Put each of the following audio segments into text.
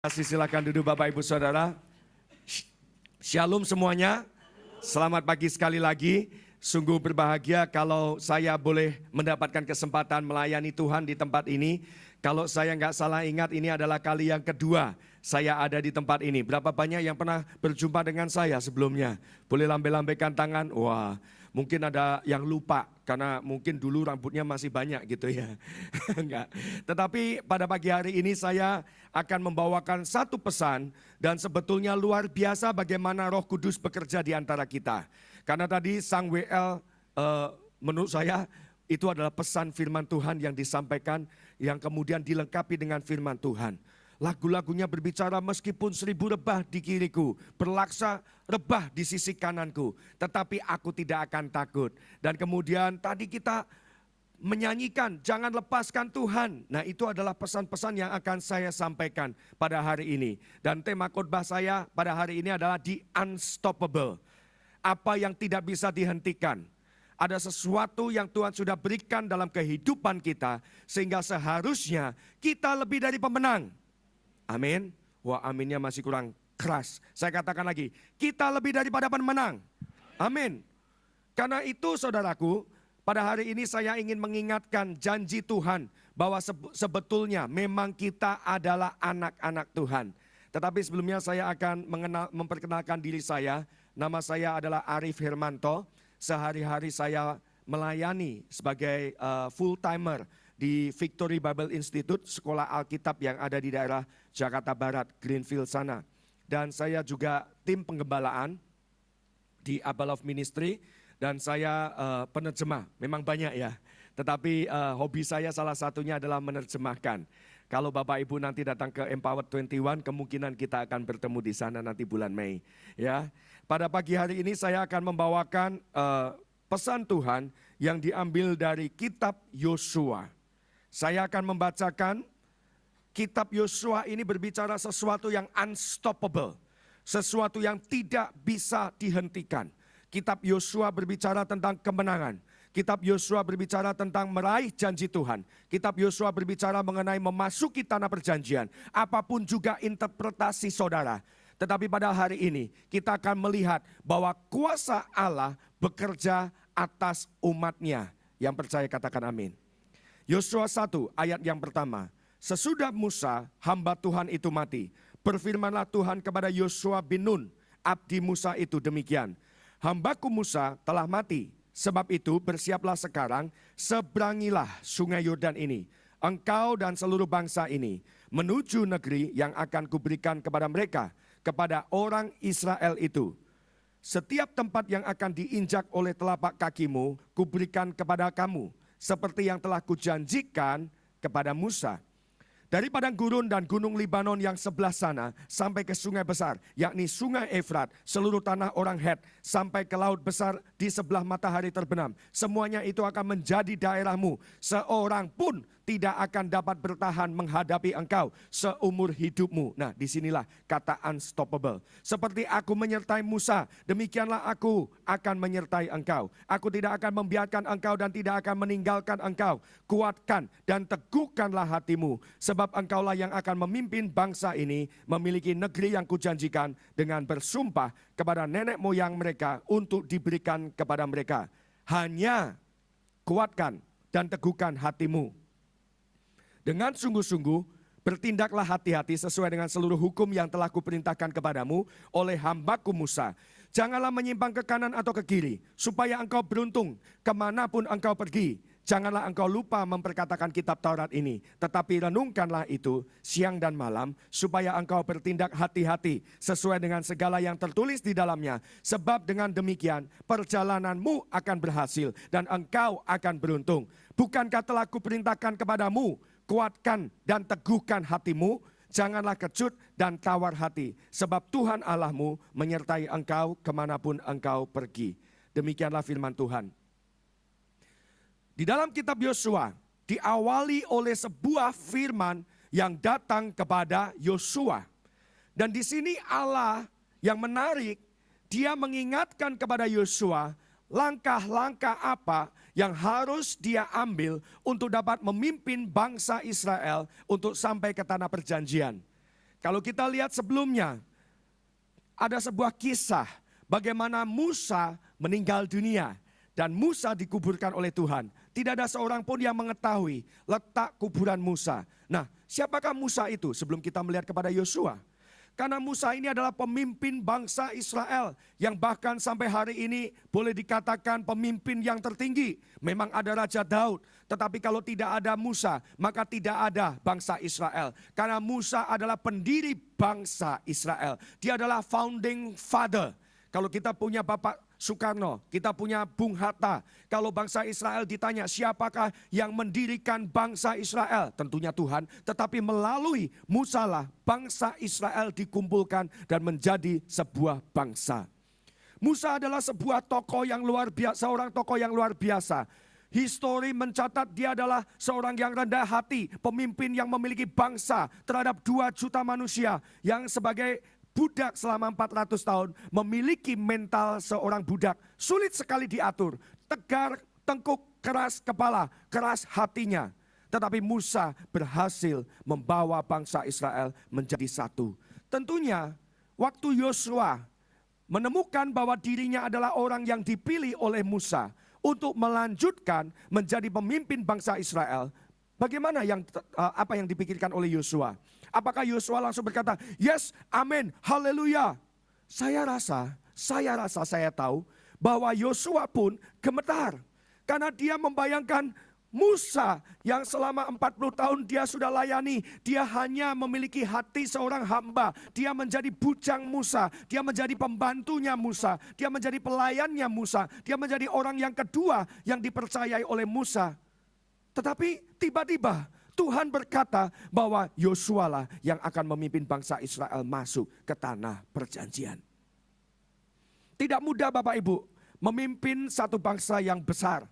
Silakan duduk Bapak Ibu Saudara. Shalom semuanya. Selamat pagi sekali lagi. Sungguh berbahagia kalau saya boleh mendapatkan kesempatan melayani Tuhan di tempat ini. Kalau saya nggak salah ingat, ini adalah kali yang kedua saya ada di tempat ini. Berapa banyak yang pernah berjumpa dengan saya sebelumnya? Boleh lambai-lambaikan tangan? Wah, mungkin ada yang lupa karena mungkin dulu rambutnya masih banyak gitu ya. Enggak. Tetapi pada pagi hari ini saya akan membawakan satu pesan dan sebetulnya luar biasa bagaimana Roh Kudus bekerja di antara kita. Karena tadi Sang WL menurut saya itu adalah pesan firman Tuhan yang disampaikan yang kemudian dilengkapi dengan firman Tuhan. Lagu-lagunya berbicara meskipun 1000 rebah di kiriku, berlaksa rebah di sisi kananku, tetapi aku tidak akan takut. Dan kemudian tadi kita menyanyikan jangan lepaskan Tuhan. Nah, itu adalah pesan-pesan yang akan saya sampaikan pada hari ini. Dan tema khotbah saya pada hari ini adalah The Unstoppable. Apa yang tidak bisa dihentikan. Ada sesuatu yang Tuhan sudah berikan dalam kehidupan kita sehingga seharusnya kita lebih dari pemenang. Amin. Wah, aminnya masih kurang keras. Saya katakan lagi, kita lebih daripada pemenang. Amin. Karena itu saudaraku, pada hari ini saya ingin mengingatkan janji Tuhan bahwa sebetulnya memang kita adalah anak-anak Tuhan. Tetapi sebelumnya saya akan memperkenalkan diri saya. Nama saya adalah Arif Hermanto. Sehari-hari saya melayani sebagai full-timer di Victory Bible Institute, sekolah Alkitab yang ada di daerah Jakarta Barat, Greenfield sana. Dan saya juga tim penggembalaan di Abba Love Ministry. Dan saya penerjemah, memang banyak ya. Tetapi hobi saya salah satunya adalah menerjemahkan. Kalau Bapak Ibu nanti datang ke Empower 21, kemungkinan kita akan bertemu di sana nanti bulan Mei. Ya, pada pagi hari ini saya akan membawakan pesan Tuhan yang diambil dari kitab Yosua. Saya akan membacakan kitab Yosua ini berbicara sesuatu yang unstoppable. Sesuatu yang tidak bisa dihentikan. Kitab Yosua berbicara tentang kemenangan. Kitab Yosua berbicara tentang meraih janji Tuhan. Kitab Yosua berbicara mengenai memasuki tanah perjanjian. Apapun juga interpretasi saudara. Tetapi pada hari ini kita akan melihat bahwa kuasa Allah bekerja atas umatnya. Yang percaya katakan amin. Yosua 1 ayat yang pertama. Sesudah Musa hamba Tuhan itu mati. Berfirmanlah Tuhan kepada Yosua bin Nun. Abdi Musa itu demikian. Hambaku Musa telah mati, sebab itu bersiaplah sekarang, seberangilah sungai Yordan ini, engkau dan seluruh bangsa ini, menuju negeri yang akan kuberikan kepada mereka, kepada orang Israel itu. Setiap tempat yang akan diinjak oleh telapak kakimu, kuberikan kepada kamu, seperti yang telah kujanjikan kepada Musa. Dari padang gurun dan gunung Libanon yang sebelah sana sampai ke sungai besar, yakni sungai Efrat, seluruh tanah orang Het, sampai ke laut besar di sebelah matahari terbenam. Semuanya itu akan menjadi daerahmu. Seorang pun tidak akan dapat bertahan menghadapi engkau seumur hidupmu. Nah, disinilah kata unstoppable. Seperti aku menyertai Musa, demikianlah aku akan menyertai engkau. Aku tidak akan membiarkan engkau dan tidak akan meninggalkan engkau. Kuatkan dan teguhkanlah hatimu, sebab engkaulah yang akan memimpin bangsa ini memiliki negeri yang kujanjikan dengan bersumpah kepada nenek moyang mereka untuk diberikan kepada mereka. Hanya kuatkan dan teguhkan hatimu. Dengan sungguh-sungguh bertindaklah hati-hati sesuai dengan seluruh hukum yang telah kuperintahkan kepadamu oleh hambaku Musa. Janganlah menyimpang ke kanan atau ke kiri, supaya engkau beruntung kemanapun engkau pergi. Janganlah engkau lupa memperkatakan kitab Taurat ini, tetapi renungkanlah itu siang dan malam, supaya engkau bertindak hati-hati sesuai dengan segala yang tertulis di dalamnya. Sebab dengan demikian perjalananmu akan berhasil dan engkau akan beruntung. Bukankah telah kuperintahkan kepadamu, kuatkan dan teguhkan hatimu, janganlah kecut dan tawar hati, sebab Tuhan Allahmu menyertai engkau kemanapun engkau pergi. Demikianlah firman Tuhan. Di dalam kitab Yosua diawali oleh sebuah firman yang datang kepada Yosua. Dan di sini Allah yang menarik, dia mengingatkan kepada Yosua langkah-langkah apa yang harus dia ambil untuk dapat memimpin bangsa Israel untuk sampai ke tanah perjanjian. Kalau kita lihat sebelumnya, ada sebuah kisah bagaimana Musa meninggal dunia dan Musa dikuburkan oleh Tuhan. Tidak ada seorang pun yang mengetahui letak kuburan Musa. Nah, siapakah Musa itu sebelum kita melihat kepada Yosua? Karena Musa ini adalah pemimpin bangsa Israel yang bahkan sampai hari ini boleh dikatakan pemimpin yang tertinggi. Memang ada Raja Daud, tetapi kalau tidak ada Musa, maka tidak ada bangsa Israel. Karena Musa adalah pendiri bangsa Israel. Dia adalah founding father. Kalau kita punya Bapak Soekarno, kita punya Bung Hatta. Kalau bangsa Israel ditanya siapakah yang mendirikan bangsa Israel? Tentunya Tuhan, tetapi melalui Musa lah bangsa Israel dikumpulkan dan menjadi sebuah bangsa. Musa adalah sebuah tokoh yang luar biasa, seorang tokoh yang luar biasa. Histori mencatat dia adalah seorang yang rendah hati, pemimpin yang memiliki bangsa terhadap 2 juta manusia yang sebagai budak selama 400 tahun memiliki mental seorang budak. Sulit sekali diatur, tegar, tengkuk, keras kepala, keras hatinya. Tetapi Musa berhasil membawa bangsa Israel menjadi satu. Tentunya waktu Yosua menemukan bahwa dirinya adalah orang yang dipilih oleh Musa untuk melanjutkan menjadi pemimpin bangsa Israel, bagaimana apa yang dipikirkan oleh Yosua? Apakah Yosua langsung berkata, yes, amin, haleluya. Saya tahu bahwa Yosua pun gemetar. Karena dia membayangkan Musa yang selama 40 tahun dia sudah layani. Dia hanya memiliki hati seorang hamba. Dia menjadi bujang Musa. Dia menjadi pembantunya Musa. Dia menjadi pelayannya Musa. Dia menjadi orang yang kedua yang dipercayai oleh Musa. Tetapi tiba-tiba Tuhan berkata bahwa Yosua lah yang akan memimpin bangsa Israel masuk ke tanah perjanjian. Tidak mudah Bapak Ibu memimpin satu bangsa yang besar.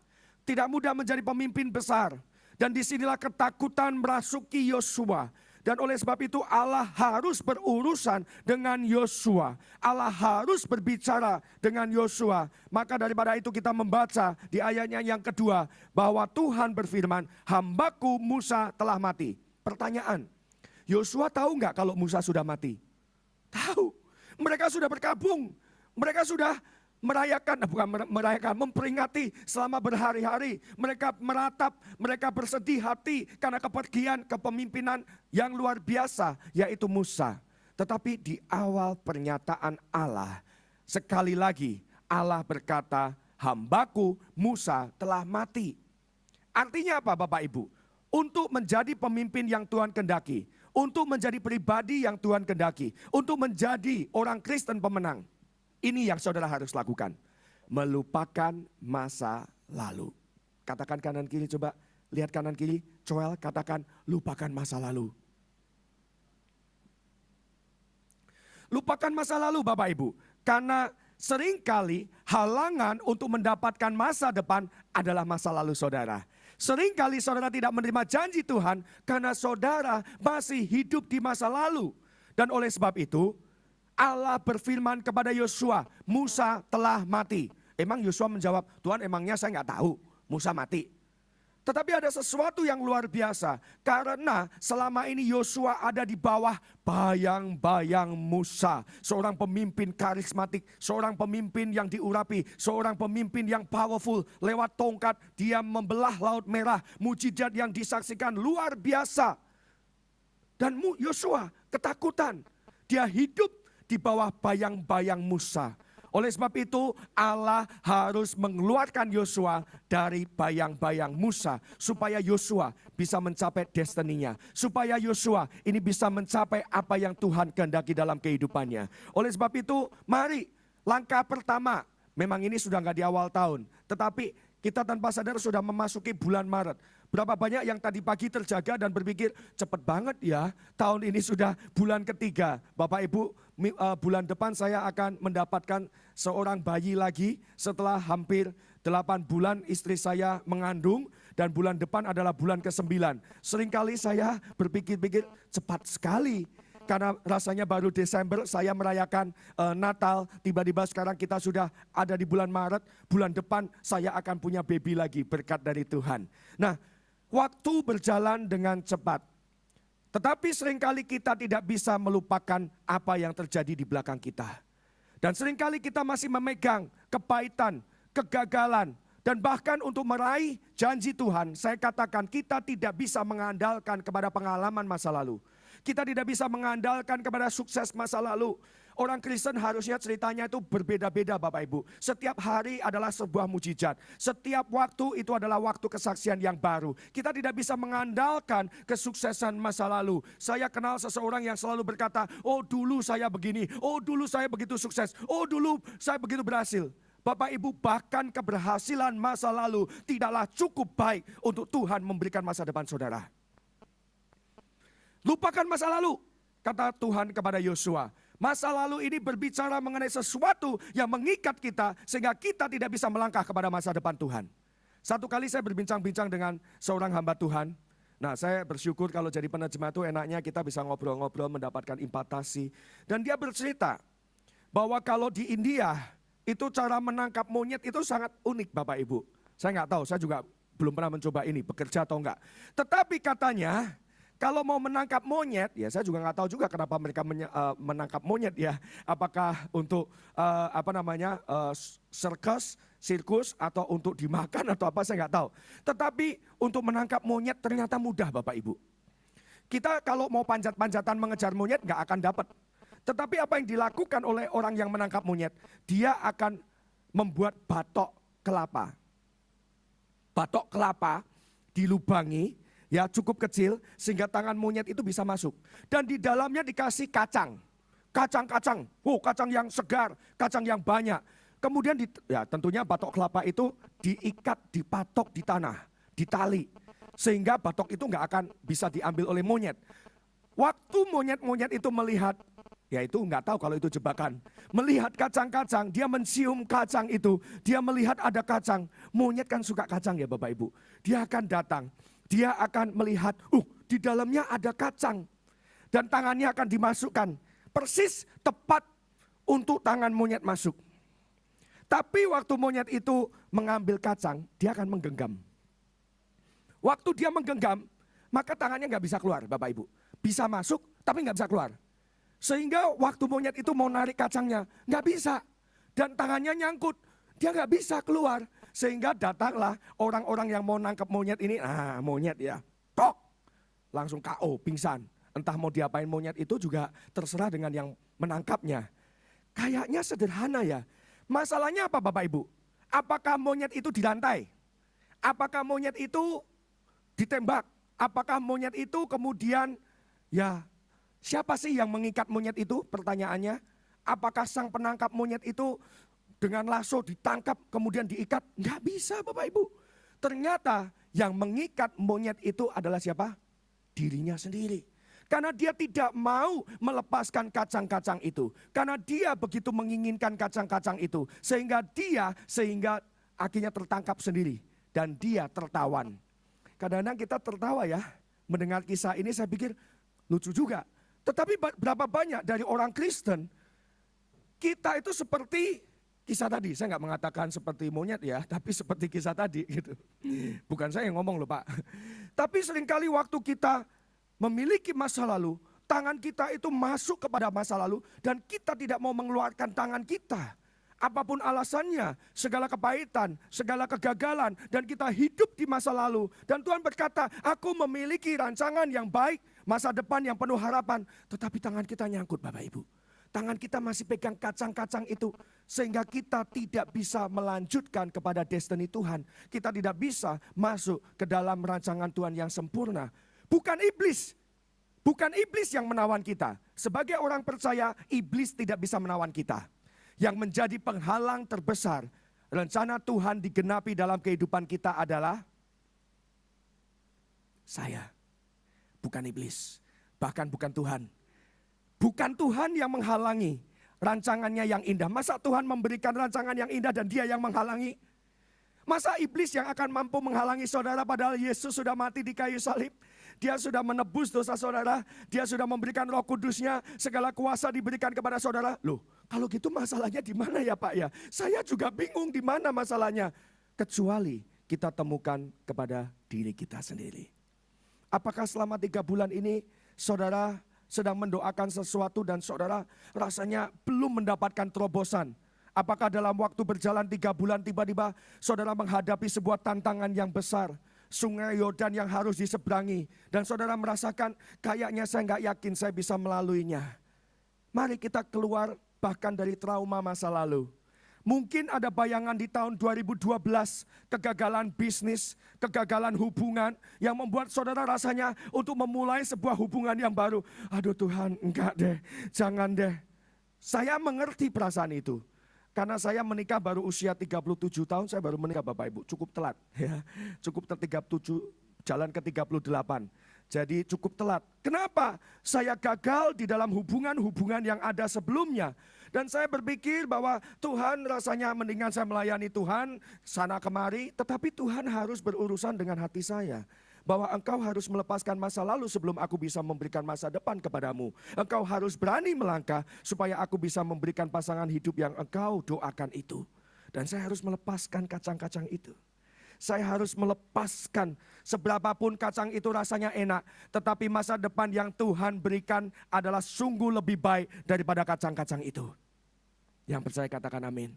Tidak mudah menjadi pemimpin besar. Dan disinilah ketakutan merasuki Yosua. Dan oleh sebab itu Allah harus berurusan dengan Yosua. Allah harus berbicara dengan Yosua. Maka daripada itu kita membaca di ayatnya yang kedua. Bahwa Tuhan berfirman, hambaku Musa telah mati. Pertanyaan, Yosua tahu nggak kalau Musa sudah mati? Tahu. Mereka sudah berkabung. Mereka sudah memperingati selama berhari-hari. Mereka meratap, mereka bersedih hati karena kepergian kepemimpinan yang luar biasa, yaitu Musa. Tetapi di awal pernyataan Allah, sekali lagi Allah berkata, hambaku Musa telah mati. Artinya apa Bapak Ibu? Untuk menjadi pemimpin yang Tuhan kehendaki, untuk menjadi pribadi yang Tuhan kehendaki, untuk menjadi orang Kristen pemenang. Ini yang saudara harus lakukan. Melupakan masa lalu. Katakan kanan kiri, coba lihat kanan kiri. Joel katakan lupakan masa lalu. Lupakan masa lalu Bapak Ibu. Karena seringkali halangan untuk mendapatkan masa depan adalah masa lalu saudara. Seringkali saudara tidak menerima janji Tuhan karena saudara masih hidup di masa lalu. Dan oleh sebab itu Allah berfirman kepada Yosua, Musa telah mati. Emang Yosua menjawab, Tuhan emangnya saya nggak tahu Musa mati. Tetapi ada sesuatu yang luar biasa. Karena selama ini Yosua ada di bawah bayang-bayang Musa. Seorang pemimpin karismatik, seorang pemimpin yang diurapi, seorang pemimpin yang powerful. Lewat tongkat dia membelah Laut Merah. Mujizat yang disaksikan luar biasa. Dan Yosua ketakutan. Dia hidup di bawah bayang-bayang Musa. Oleh sebab itu Allah harus mengeluarkan Yosua dari bayang-bayang Musa. Supaya Yosua bisa mencapai destininya. Supaya Yosua ini bisa mencapai apa yang Tuhan kehendaki dalam kehidupannya. Oleh sebab itu mari langkah pertama. Memang ini sudah nggak di awal tahun. Tetapi kita tanpa sadar sudah memasuki bulan Maret. Berapa banyak yang tadi pagi terjaga dan berpikir cepet banget ya. Tahun ini sudah bulan ketiga. Bapak Ibu bulan depan saya akan mendapatkan seorang bayi lagi. Setelah hampir 8 bulan istri saya mengandung. Dan bulan depan adalah bulan ke-9. Seringkali saya berpikir-pikir cepat sekali. Karena rasanya baru Desember saya merayakan Natal. Tiba-tiba sekarang kita sudah ada di bulan Maret. Bulan depan saya akan punya baby lagi berkat dari Tuhan. Nah, waktu berjalan dengan cepat. Tetapi seringkali kita tidak bisa melupakan apa yang terjadi di belakang kita. Dan seringkali kita masih memegang kepahitan, kegagalan, dan bahkan untuk meraih janji Tuhan, saya katakan kita tidak bisa mengandalkan kepada pengalaman masa lalu. Kita tidak bisa mengandalkan kepada sukses masa lalu. Orang Kristen harusnya ceritanya itu berbeda-beda Bapak Ibu. Setiap hari adalah sebuah mujizat. Setiap waktu itu adalah waktu kesaksian yang baru. Kita tidak bisa mengandalkan kesuksesan masa lalu. Saya kenal seseorang yang selalu berkata, oh dulu saya begini, oh dulu saya begitu sukses, oh dulu saya begitu berhasil. Bapak Ibu, bahkan keberhasilan masa lalu tidaklah cukup baik untuk Tuhan memberikan masa depan saudara. Lupakan masa lalu, kata Tuhan kepada Yosua. Masa lalu ini berbicara mengenai sesuatu yang mengikat kita sehingga kita tidak bisa melangkah kepada masa depan Tuhan. Satu kali saya berbincang-bincang dengan seorang hamba Tuhan. Nah, saya bersyukur kalau jadi penerjemah itu enaknya kita bisa ngobrol-ngobrol, mendapatkan impatasi. Dan dia bercerita bahwa kalau di India itu cara menangkap monyet itu sangat unik Bapak Ibu. Saya nggak tahu, saya juga belum pernah mencoba ini, bekerja atau enggak. Tetapi katanya kalau mau menangkap monyet, ya saya juga nggak tahu juga kenapa mereka menangkap monyet ya. Apakah untuk sirkus atau untuk dimakan atau apa saya nggak tahu. Tetapi untuk menangkap monyet ternyata mudah Bapak Ibu. Kita kalau mau panjat-panjatan mengejar monyet nggak akan dapat. Tetapi apa yang dilakukan oleh orang yang menangkap monyet, dia akan membuat batok kelapa. Batok kelapa dilubangi, ya cukup kecil sehingga tangan monyet itu bisa masuk. Dan di dalamnya dikasih kacang. Kacang-kacang, kacang yang segar, kacang yang banyak. Kemudian ya tentunya batok kelapa itu diikat, dipatok di tanah, di tali. Sehingga batok itu nggak akan bisa diambil oleh monyet. Waktu monyet-monyet itu melihat, ya itu nggak tahu kalau itu jebakan. Melihat kacang-kacang, dia mencium kacang itu. Dia melihat ada kacang. Monyet kan suka kacang ya Bapak Ibu. Dia akan datang. Dia akan melihat, di dalamnya ada kacang. Dan tangannya akan dimasukkan. Persis tepat untuk tangan monyet masuk. Tapi waktu monyet itu mengambil kacang, dia akan menggenggam. Waktu dia menggenggam, maka tangannya nggak bisa keluar Bapak Ibu. Bisa masuk, tapi nggak bisa keluar. Sehingga waktu monyet itu mau narik kacangnya, nggak bisa. Dan tangannya nyangkut, dia nggak bisa keluar. Sehingga datanglah orang-orang yang mau nangkep monyet ini, monyet ya, tok, langsung KO, pingsan. Entah mau diapain monyet itu juga terserah dengan yang menangkapnya. Kayaknya sederhana ya. Masalahnya apa Bapak Ibu? Apakah monyet itu dilantai? Apakah monyet itu ditembak? Apakah monyet itu kemudian, ya siapa sih yang mengikat monyet itu? Pertanyaannya, apakah sang penangkap monyet itu dengan lasso ditangkap kemudian diikat? Nggak bisa Bapak Ibu. Ternyata yang mengikat monyet itu adalah siapa? Dirinya sendiri. Karena dia tidak mau melepaskan kacang-kacang itu. Karena dia begitu menginginkan kacang-kacang itu. Sehingga akhirnya tertangkap sendiri. Dan dia tertawan. Kadang-kadang kita tertawa ya. Mendengar kisah ini saya pikir lucu juga. Tetapi berapa banyak dari orang Kristen, kita itu seperti kisah tadi. Saya nggak mengatakan seperti monyet ya, tapi seperti kisah tadi gitu. Bukan saya yang ngomong loh Pak. Tapi seringkali waktu kita memiliki masa lalu, tangan kita itu masuk kepada masa lalu dan kita tidak mau mengeluarkan tangan kita. Apapun alasannya, segala kepahitan, segala kegagalan dan kita hidup di masa lalu. Dan Tuhan berkata, aku memiliki rancangan yang baik, masa depan yang penuh harapan. Tetapi tangan kita nyangkut Bapak Ibu. Tangan kita masih pegang kacang-kacang itu. Sehingga kita tidak bisa melanjutkan kepada destiny Tuhan. Kita tidak bisa masuk ke dalam rancangan Tuhan yang sempurna. Bukan iblis. Bukan iblis yang menawan kita. Sebagai orang percaya, iblis tidak bisa menawan kita. Yang menjadi penghalang terbesar rencana Tuhan digenapi dalam kehidupan kita adalah saya. Bukan iblis. Bahkan bukan Tuhan. Bukan Tuhan yang menghalangi rancangannya yang indah. Masa Tuhan memberikan rancangan yang indah dan dia yang menghalangi? Masa iblis yang akan mampu menghalangi saudara padahal Yesus sudah mati di kayu salib? Dia sudah menebus dosa saudara, dia sudah memberikan Roh Kudusnya, segala kuasa diberikan kepada saudara. Loh, kalau gitu masalahnya di mana ya Pak ya? Saya juga bingung di mana masalahnya. Kecuali kita temukan kepada diri kita sendiri. Apakah selama 3 bulan ini saudara sedang mendoakan sesuatu dan saudara rasanya belum mendapatkan terobosan. Apakah dalam waktu berjalan 3 bulan tiba-tiba saudara menghadapi sebuah tantangan yang besar. Sungai Yordan yang harus diseberangi. Dan saudara merasakan kayaknya saya nggak yakin saya bisa melaluinya. Mari kita keluar bahkan dari trauma masa lalu. Mungkin ada bayangan di tahun 2012, kegagalan bisnis, kegagalan hubungan yang membuat saudara rasanya untuk memulai sebuah hubungan yang baru. Aduh Tuhan, enggak deh, jangan deh. Saya mengerti perasaan itu. Karena saya menikah baru usia 37 tahun, saya baru menikah Bapak Ibu, cukup telat. Ya, cukup 37, jalan ke 38. Jadi cukup telat. Kenapa? Saya gagal di dalam hubungan-hubungan yang ada sebelumnya. Dan saya berpikir bahwa Tuhan rasanya mendingan saya melayani Tuhan sana kemari. Tetapi Tuhan harus berurusan dengan hati saya. Bahwa engkau harus melepaskan masa lalu sebelum aku bisa memberikan masa depan kepadamu. Engkau harus berani melangkah supaya aku bisa memberikan pasangan hidup yang engkau doakan itu. Dan saya harus melepaskan kacang-kacang itu. Saya harus melepaskan seberapapun kacang itu rasanya enak. Tetapi masa depan yang Tuhan berikan adalah sungguh lebih baik daripada kacang-kacang itu. Yang percaya katakan amin.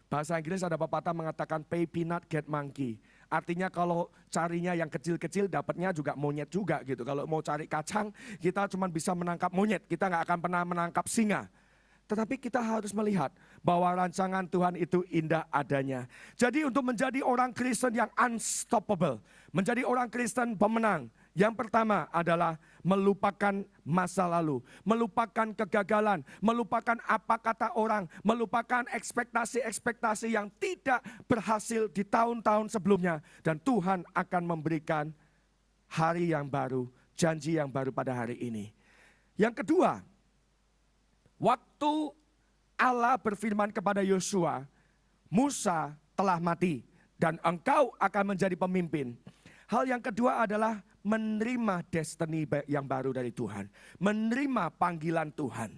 Bahasa Inggris ada pepatah mengatakan pay peanut get monkey. Artinya kalau carinya yang kecil-kecil dapatnya juga monyet juga gitu. Kalau mau cari kacang kita cuma bisa menangkap monyet. Kita nggak akan pernah menangkap singa. Tetapi kita harus melihat bahwa rancangan Tuhan itu indah adanya. Jadi untuk menjadi orang Kristen yang unstoppable. Menjadi orang Kristen pemenang. Yang pertama adalah melupakan masa lalu, melupakan kegagalan, melupakan apa kata orang, melupakan ekspektasi-ekspektasi yang tidak berhasil di tahun-tahun sebelumnya. Dan Tuhan akan memberikan hari yang baru, janji yang baru pada hari ini. Yang kedua, waktu Allah berfirman kepada Yosua, Musa telah mati dan engkau akan menjadi pemimpin. Hal yang kedua adalah menerima destiny yang baru dari Tuhan. Menerima panggilan Tuhan.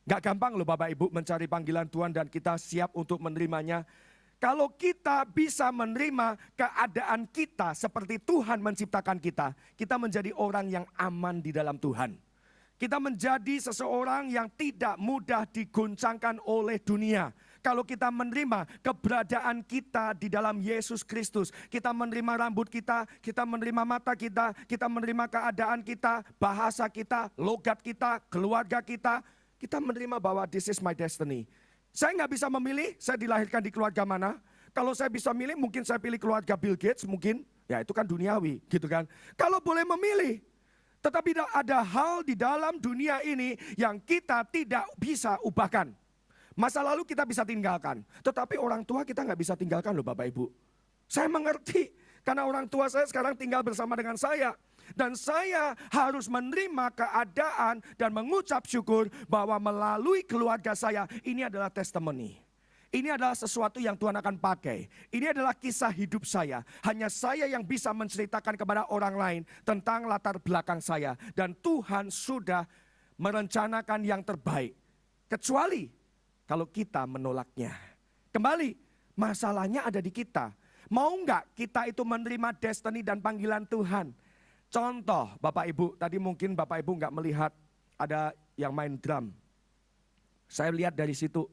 Gak gampang loh Bapak Ibu mencari panggilan Tuhan dan kita siap untuk menerimanya. Kalau kita bisa menerima keadaan kita seperti Tuhan menciptakan kita, kita menjadi orang yang aman di dalam Tuhan. Kita menjadi seseorang yang tidak mudah diguncangkan oleh dunia. Kalau kita menerima keberadaan kita di dalam Yesus Kristus, kita menerima rambut kita menerima mata kita menerima keadaan kita, bahasa kita, logat kita, keluarga kita menerima bahwa this is my destiny. Saya nggak bisa memilih saya dilahirkan di keluarga mana. Kalau saya bisa milih mungkin saya pilih keluarga Bill Gates mungkin, ya itu kan duniawi gitu kan. Kalau boleh memilih. Tetapi ada hal di dalam dunia ini yang kita tidak bisa ubahkan. Masa lalu kita bisa tinggalkan. Tetapi orang tua kita nggak bisa tinggalkan loh Bapak Ibu. Saya mengerti. Karena orang tua saya sekarang tinggal bersama dengan saya. Dan saya harus menerima keadaan dan mengucap syukur bahwa melalui keluarga saya ini adalah testimoni. Ini adalah sesuatu yang Tuhan akan pakai. Ini adalah kisah hidup saya. Hanya saya yang bisa menceritakan kepada orang lain tentang latar belakang saya. Dan Tuhan sudah merencanakan yang terbaik. Kecuali kalau kita menolaknya. Kembali, masalahnya ada di kita. Mau enggak kita itu menerima destiny dan panggilan Tuhan? Contoh, Bapak Ibu, tadi mungkin Bapak Ibu enggak melihat ada yang main drum. Saya lihat dari situ.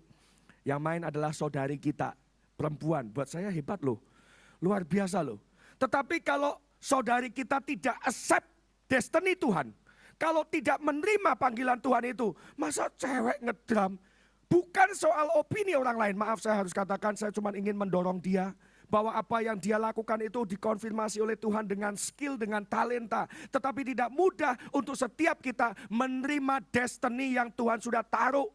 Yang main adalah saudari kita, perempuan. Buat saya hebat loh, luar biasa loh. Tetapi kalau saudari kita tidak accept destiny Tuhan, kalau tidak menerima panggilan Tuhan itu, masa cewek ngedrum? Bukan soal opini orang lain, maaf saya harus katakan saya cuma ingin mendorong dia. Bahwa apa yang dia lakukan itu dikonfirmasi oleh Tuhan dengan skill, dengan talenta. Tetapi tidak mudah untuk setiap kita menerima destiny yang Tuhan sudah taruh.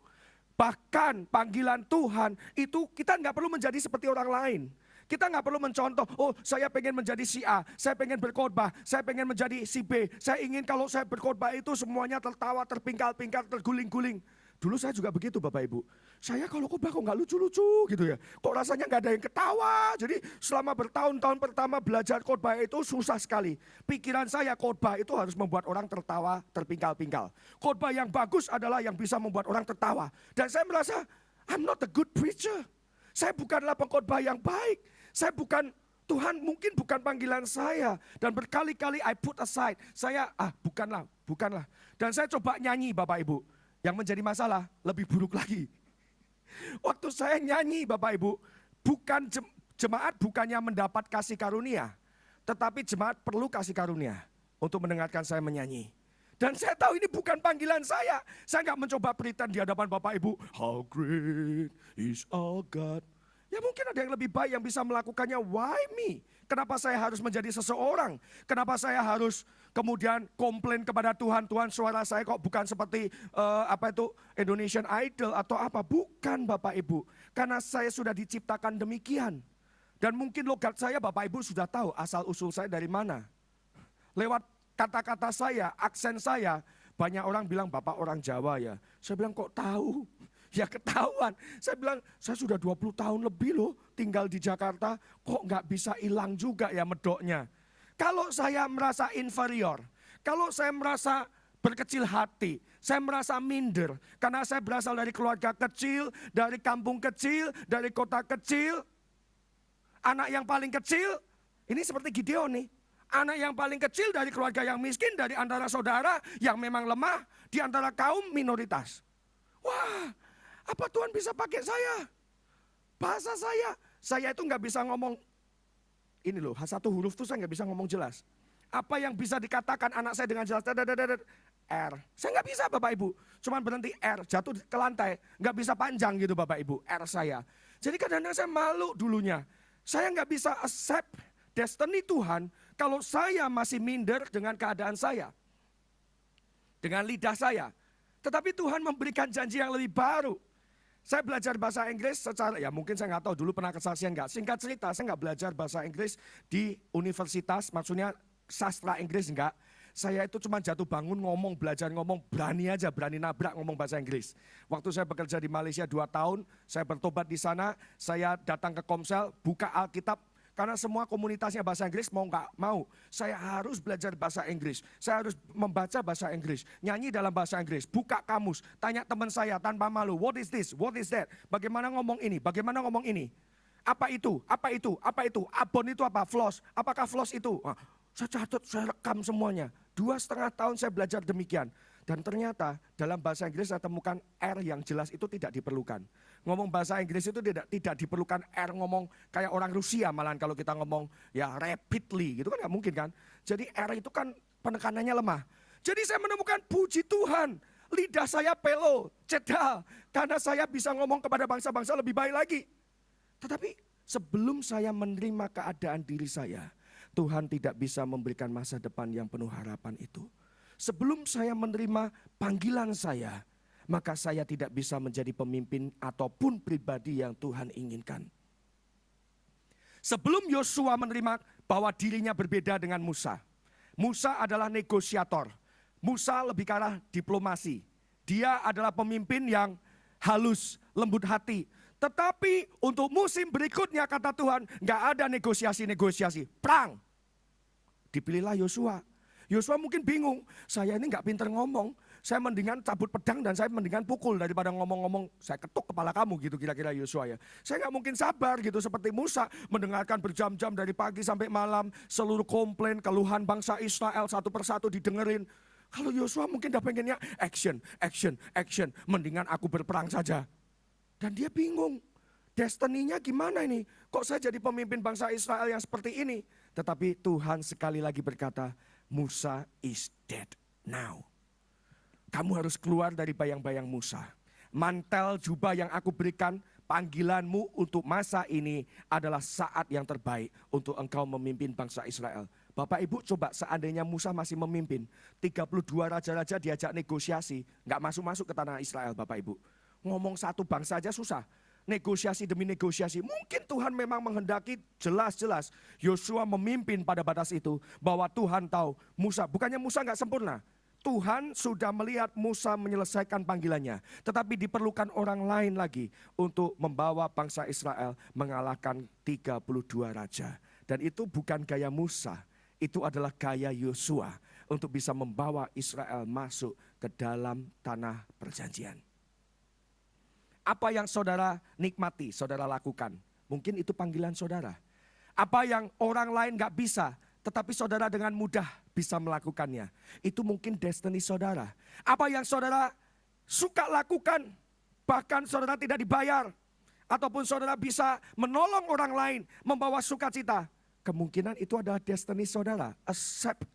Bahkan panggilan Tuhan itu kita nggak perlu menjadi seperti orang lain. Kita nggak perlu mencontoh, oh saya pengen menjadi si A, saya pengen berkhotbah, saya pengen menjadi si B. Saya ingin kalau saya berkhotbah itu semuanya tertawa, terpingkal-pingkal, terguling-guling. Dulu saya juga begitu Bapak Ibu. Saya kalau khotbah kok nggak lucu-lucu gitu ya. Kok rasanya nggak ada yang ketawa. Jadi selama bertahun-tahun pertama belajar khotbah itu susah sekali. Pikiran saya khotbah itu harus membuat orang tertawa, terpingkal-pingkal. Khotbah yang bagus adalah yang bisa membuat orang tertawa. Dan saya merasa, I'm not a good preacher. Saya bukanlah pengkhotbah yang baik. Saya bukan Tuhan mungkin bukan panggilan saya. Dan berkali-kali I put aside. Saya, bukanlah. Dan saya coba nyanyi Bapak Ibu. Yang menjadi masalah lebih buruk lagi. Waktu saya nyanyi Bapak Ibu, bukan jemaat bukannya mendapat kasih karunia. Tetapi jemaat perlu kasih karunia untuk mendengarkan saya menyanyi. Dan saya tahu ini bukan panggilan saya. Saya nggak mencoba pretend di hadapan Bapak Ibu. How great is our God. Ya mungkin ada yang lebih baik yang bisa melakukannya. Why me? Kenapa saya harus menjadi seseorang? Kenapa saya harus kemudian komplain kepada Tuhan. Tuhan, suara saya kok bukan seperti Indonesian Idol atau apa. Bukan Bapak Ibu. Karena saya sudah diciptakan demikian. Dan mungkin logat saya Bapak Ibu sudah tahu asal usul saya dari mana. Lewat kata-kata saya, aksen saya, banyak orang bilang Bapak orang Jawa ya. Saya bilang kok tahu? Ya ketahuan. Saya bilang saya sudah 20 tahun lebih loh tinggal di Jakarta. Kok nggak bisa hilang juga ya medoknya. Kalau saya merasa inferior, kalau saya merasa berkecil hati, saya merasa minder. Karena saya berasal dari keluarga kecil, dari kampung kecil, dari kota kecil. Anak yang paling kecil, ini seperti Gideon nih. Anak yang paling kecil dari keluarga yang miskin, dari antara saudara yang memang lemah, di antara kaum minoritas. Wah, apa Tuhan bisa pakai saya? Bahasa saya itu nggak bisa ngomong, ini loh, satu huruf tuh saya nggak bisa ngomong jelas. Apa yang bisa dikatakan anak saya dengan jelas? R. Saya nggak bisa Bapak Ibu, cuman berhenti R, jatuh ke lantai, nggak bisa panjang gitu Bapak Ibu, R saya. Jadi kadang-kadang saya malu dulunya, saya nggak bisa accept destiny Tuhan kalau saya masih minder dengan keadaan saya. Dengan lidah saya. Tetapi Tuhan memberikan janji yang lebih baru. Saya belajar bahasa Inggris secara, ya mungkin saya nggak tahu dulu pernah kesaksian nggak. Singkat cerita, saya nggak belajar bahasa Inggris di universitas, maksudnya sastra Inggris enggak. Saya itu cuma jatuh bangun ngomong, belajar ngomong, berani aja, berani nabrak ngomong bahasa Inggris. Waktu saya bekerja di Malaysia 2 tahun, saya bertobat di sana, saya datang ke Komsel, buka Alkitab, karena semua komunitasnya bahasa Inggris, mau nggak mau, saya harus belajar bahasa Inggris. Saya harus membaca bahasa Inggris, nyanyi dalam bahasa Inggris, buka kamus, tanya teman saya tanpa malu, what is this, what is that, bagaimana ngomong ini, bagaimana ngomong ini. Apa itu, apa itu, apa itu, abon itu apa, floss, apakah floss itu. Nah, saya catat, saya rekam semuanya. 2,5 tahun saya belajar demikian. Dan ternyata dalam bahasa Inggris saya temukan R yang jelas itu tidak diperlukan. Ngomong bahasa Inggris itu tidak diperlukan R ngomong kayak orang Rusia malahan kalau kita ngomong ya rapidly gitu kan nggak mungkin kan. Jadi R itu kan penekanannya lemah. Jadi saya menemukan puji Tuhan. Lidah saya pelo, cedal. Karena saya bisa ngomong kepada bangsa-bangsa lebih baik lagi. Tetapi sebelum saya menerima keadaan diri saya, Tuhan tidak bisa memberikan masa depan yang penuh harapan itu. Sebelum saya menerima panggilan saya, maka saya tidak bisa menjadi pemimpin ataupun pribadi yang Tuhan inginkan. Sebelum Yosua menerima bahwa dirinya berbeda dengan Musa. Musa adalah negosiator. Musa lebih ke arah diplomasi. Dia adalah pemimpin yang halus, lembut hati. Tetapi untuk musim berikutnya kata Tuhan, nggak ada negosiasi-negosiasi, perang. Dipilihlah Yosua. Yosua mungkin bingung, saya ini nggak pinter ngomong, saya mendingan cabut pedang dan saya mendingan pukul daripada ngomong-ngomong, saya ketuk kepala kamu gitu kira-kira Yosua ya. Saya nggak mungkin sabar gitu seperti Musa mendengarkan berjam-jam dari pagi sampai malam, seluruh komplain, keluhan bangsa Israel satu persatu didengerin. Kalau Yosua mungkin udah pengennya action, action, action, mendingan aku berperang saja. Dan dia bingung, destininya gimana ini? Kok saya jadi pemimpin bangsa Israel yang seperti ini? Tetapi Tuhan sekali lagi berkata, Musa is dead now. Kamu harus keluar dari bayang-bayang Musa. Mantel jubah yang aku berikan, panggilanmu untuk masa ini adalah saat yang terbaik untuk engkau memimpin bangsa Israel. Bapak Ibu coba seandainya Musa masih memimpin, 32 raja-raja diajak negosiasi, nggak masuk-masuk ke tanah Israel Bapak Ibu. Ngomong satu bangsa aja susah. Negosiasi demi negosiasi. Mungkin Tuhan memang menghendaki jelas-jelas Yosua memimpin pada batas itu. Bahwa Tuhan tahu Musa, bukannya Musa nggak sempurna. Tuhan sudah melihat Musa menyelesaikan panggilannya. Tetapi diperlukan orang lain lagi untuk membawa bangsa Israel mengalahkan 32 raja. Dan itu bukan gaya Musa. Itu adalah gaya Yosua untuk bisa membawa Israel masuk ke dalam tanah perjanjian. Apa yang saudara nikmati, saudara lakukan. Mungkin itu panggilan saudara. Apa yang orang lain gak bisa, tetapi saudara dengan mudah bisa melakukannya. Itu mungkin destiny saudara. Apa yang saudara suka lakukan, bahkan saudara tidak dibayar. Ataupun saudara bisa menolong orang lain, membawa sukacita. Kemungkinan itu adalah destiny saudara. Accept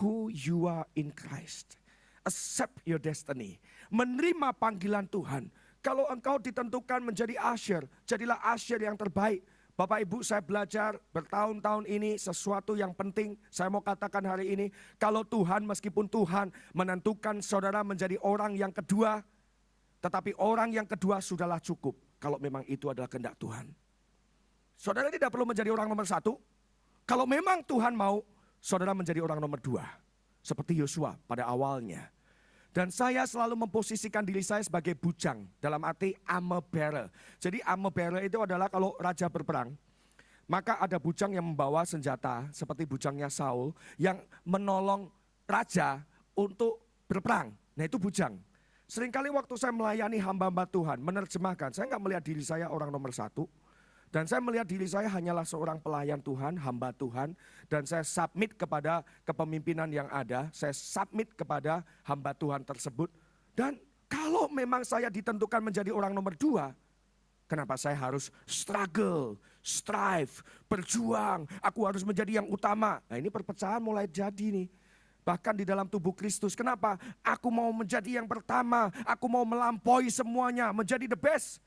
who you are in Christ. Accept your destiny. Menerima panggilan Tuhan. Kalau engkau ditentukan menjadi usher, jadilah usher yang terbaik. Bapak Ibu, saya belajar bertahun-tahun ini sesuatu yang penting. Saya mau katakan hari ini, kalau Tuhan, meskipun Tuhan menentukan saudara menjadi orang yang kedua, tetapi orang yang kedua sudahlah cukup kalau memang itu adalah kehendak Tuhan. Saudara tidak perlu menjadi orang nomor satu. Kalau memang Tuhan mau, saudara menjadi orang nomor dua. Seperti Yosua pada awalnya. Dan saya selalu memposisikan diri saya sebagai bujang. Dalam arti armor bearer. Jadi armor bearer itu adalah kalau raja berperang. Maka ada bujang yang membawa senjata seperti bujangnya Saul. Yang menolong raja untuk berperang. Nah itu bujang. Seringkali waktu saya melayani hamba-hamba Tuhan. Menerjemahkan. Saya nggak melihat diri saya orang nomor satu. Dan saya melihat diri saya hanyalah seorang pelayan Tuhan, hamba Tuhan. Dan saya submit kepada kepemimpinan yang ada. Saya submit kepada hamba Tuhan tersebut. Dan kalau memang saya ditentukan menjadi orang nomor dua, kenapa saya harus struggle, strive, berjuang. Aku harus menjadi yang utama. Nah ini perpecahan mulai jadi nih. Bahkan di dalam tubuh Kristus. Kenapa? Aku mau menjadi yang pertama. Aku mau melampaui semuanya. Menjadi the best.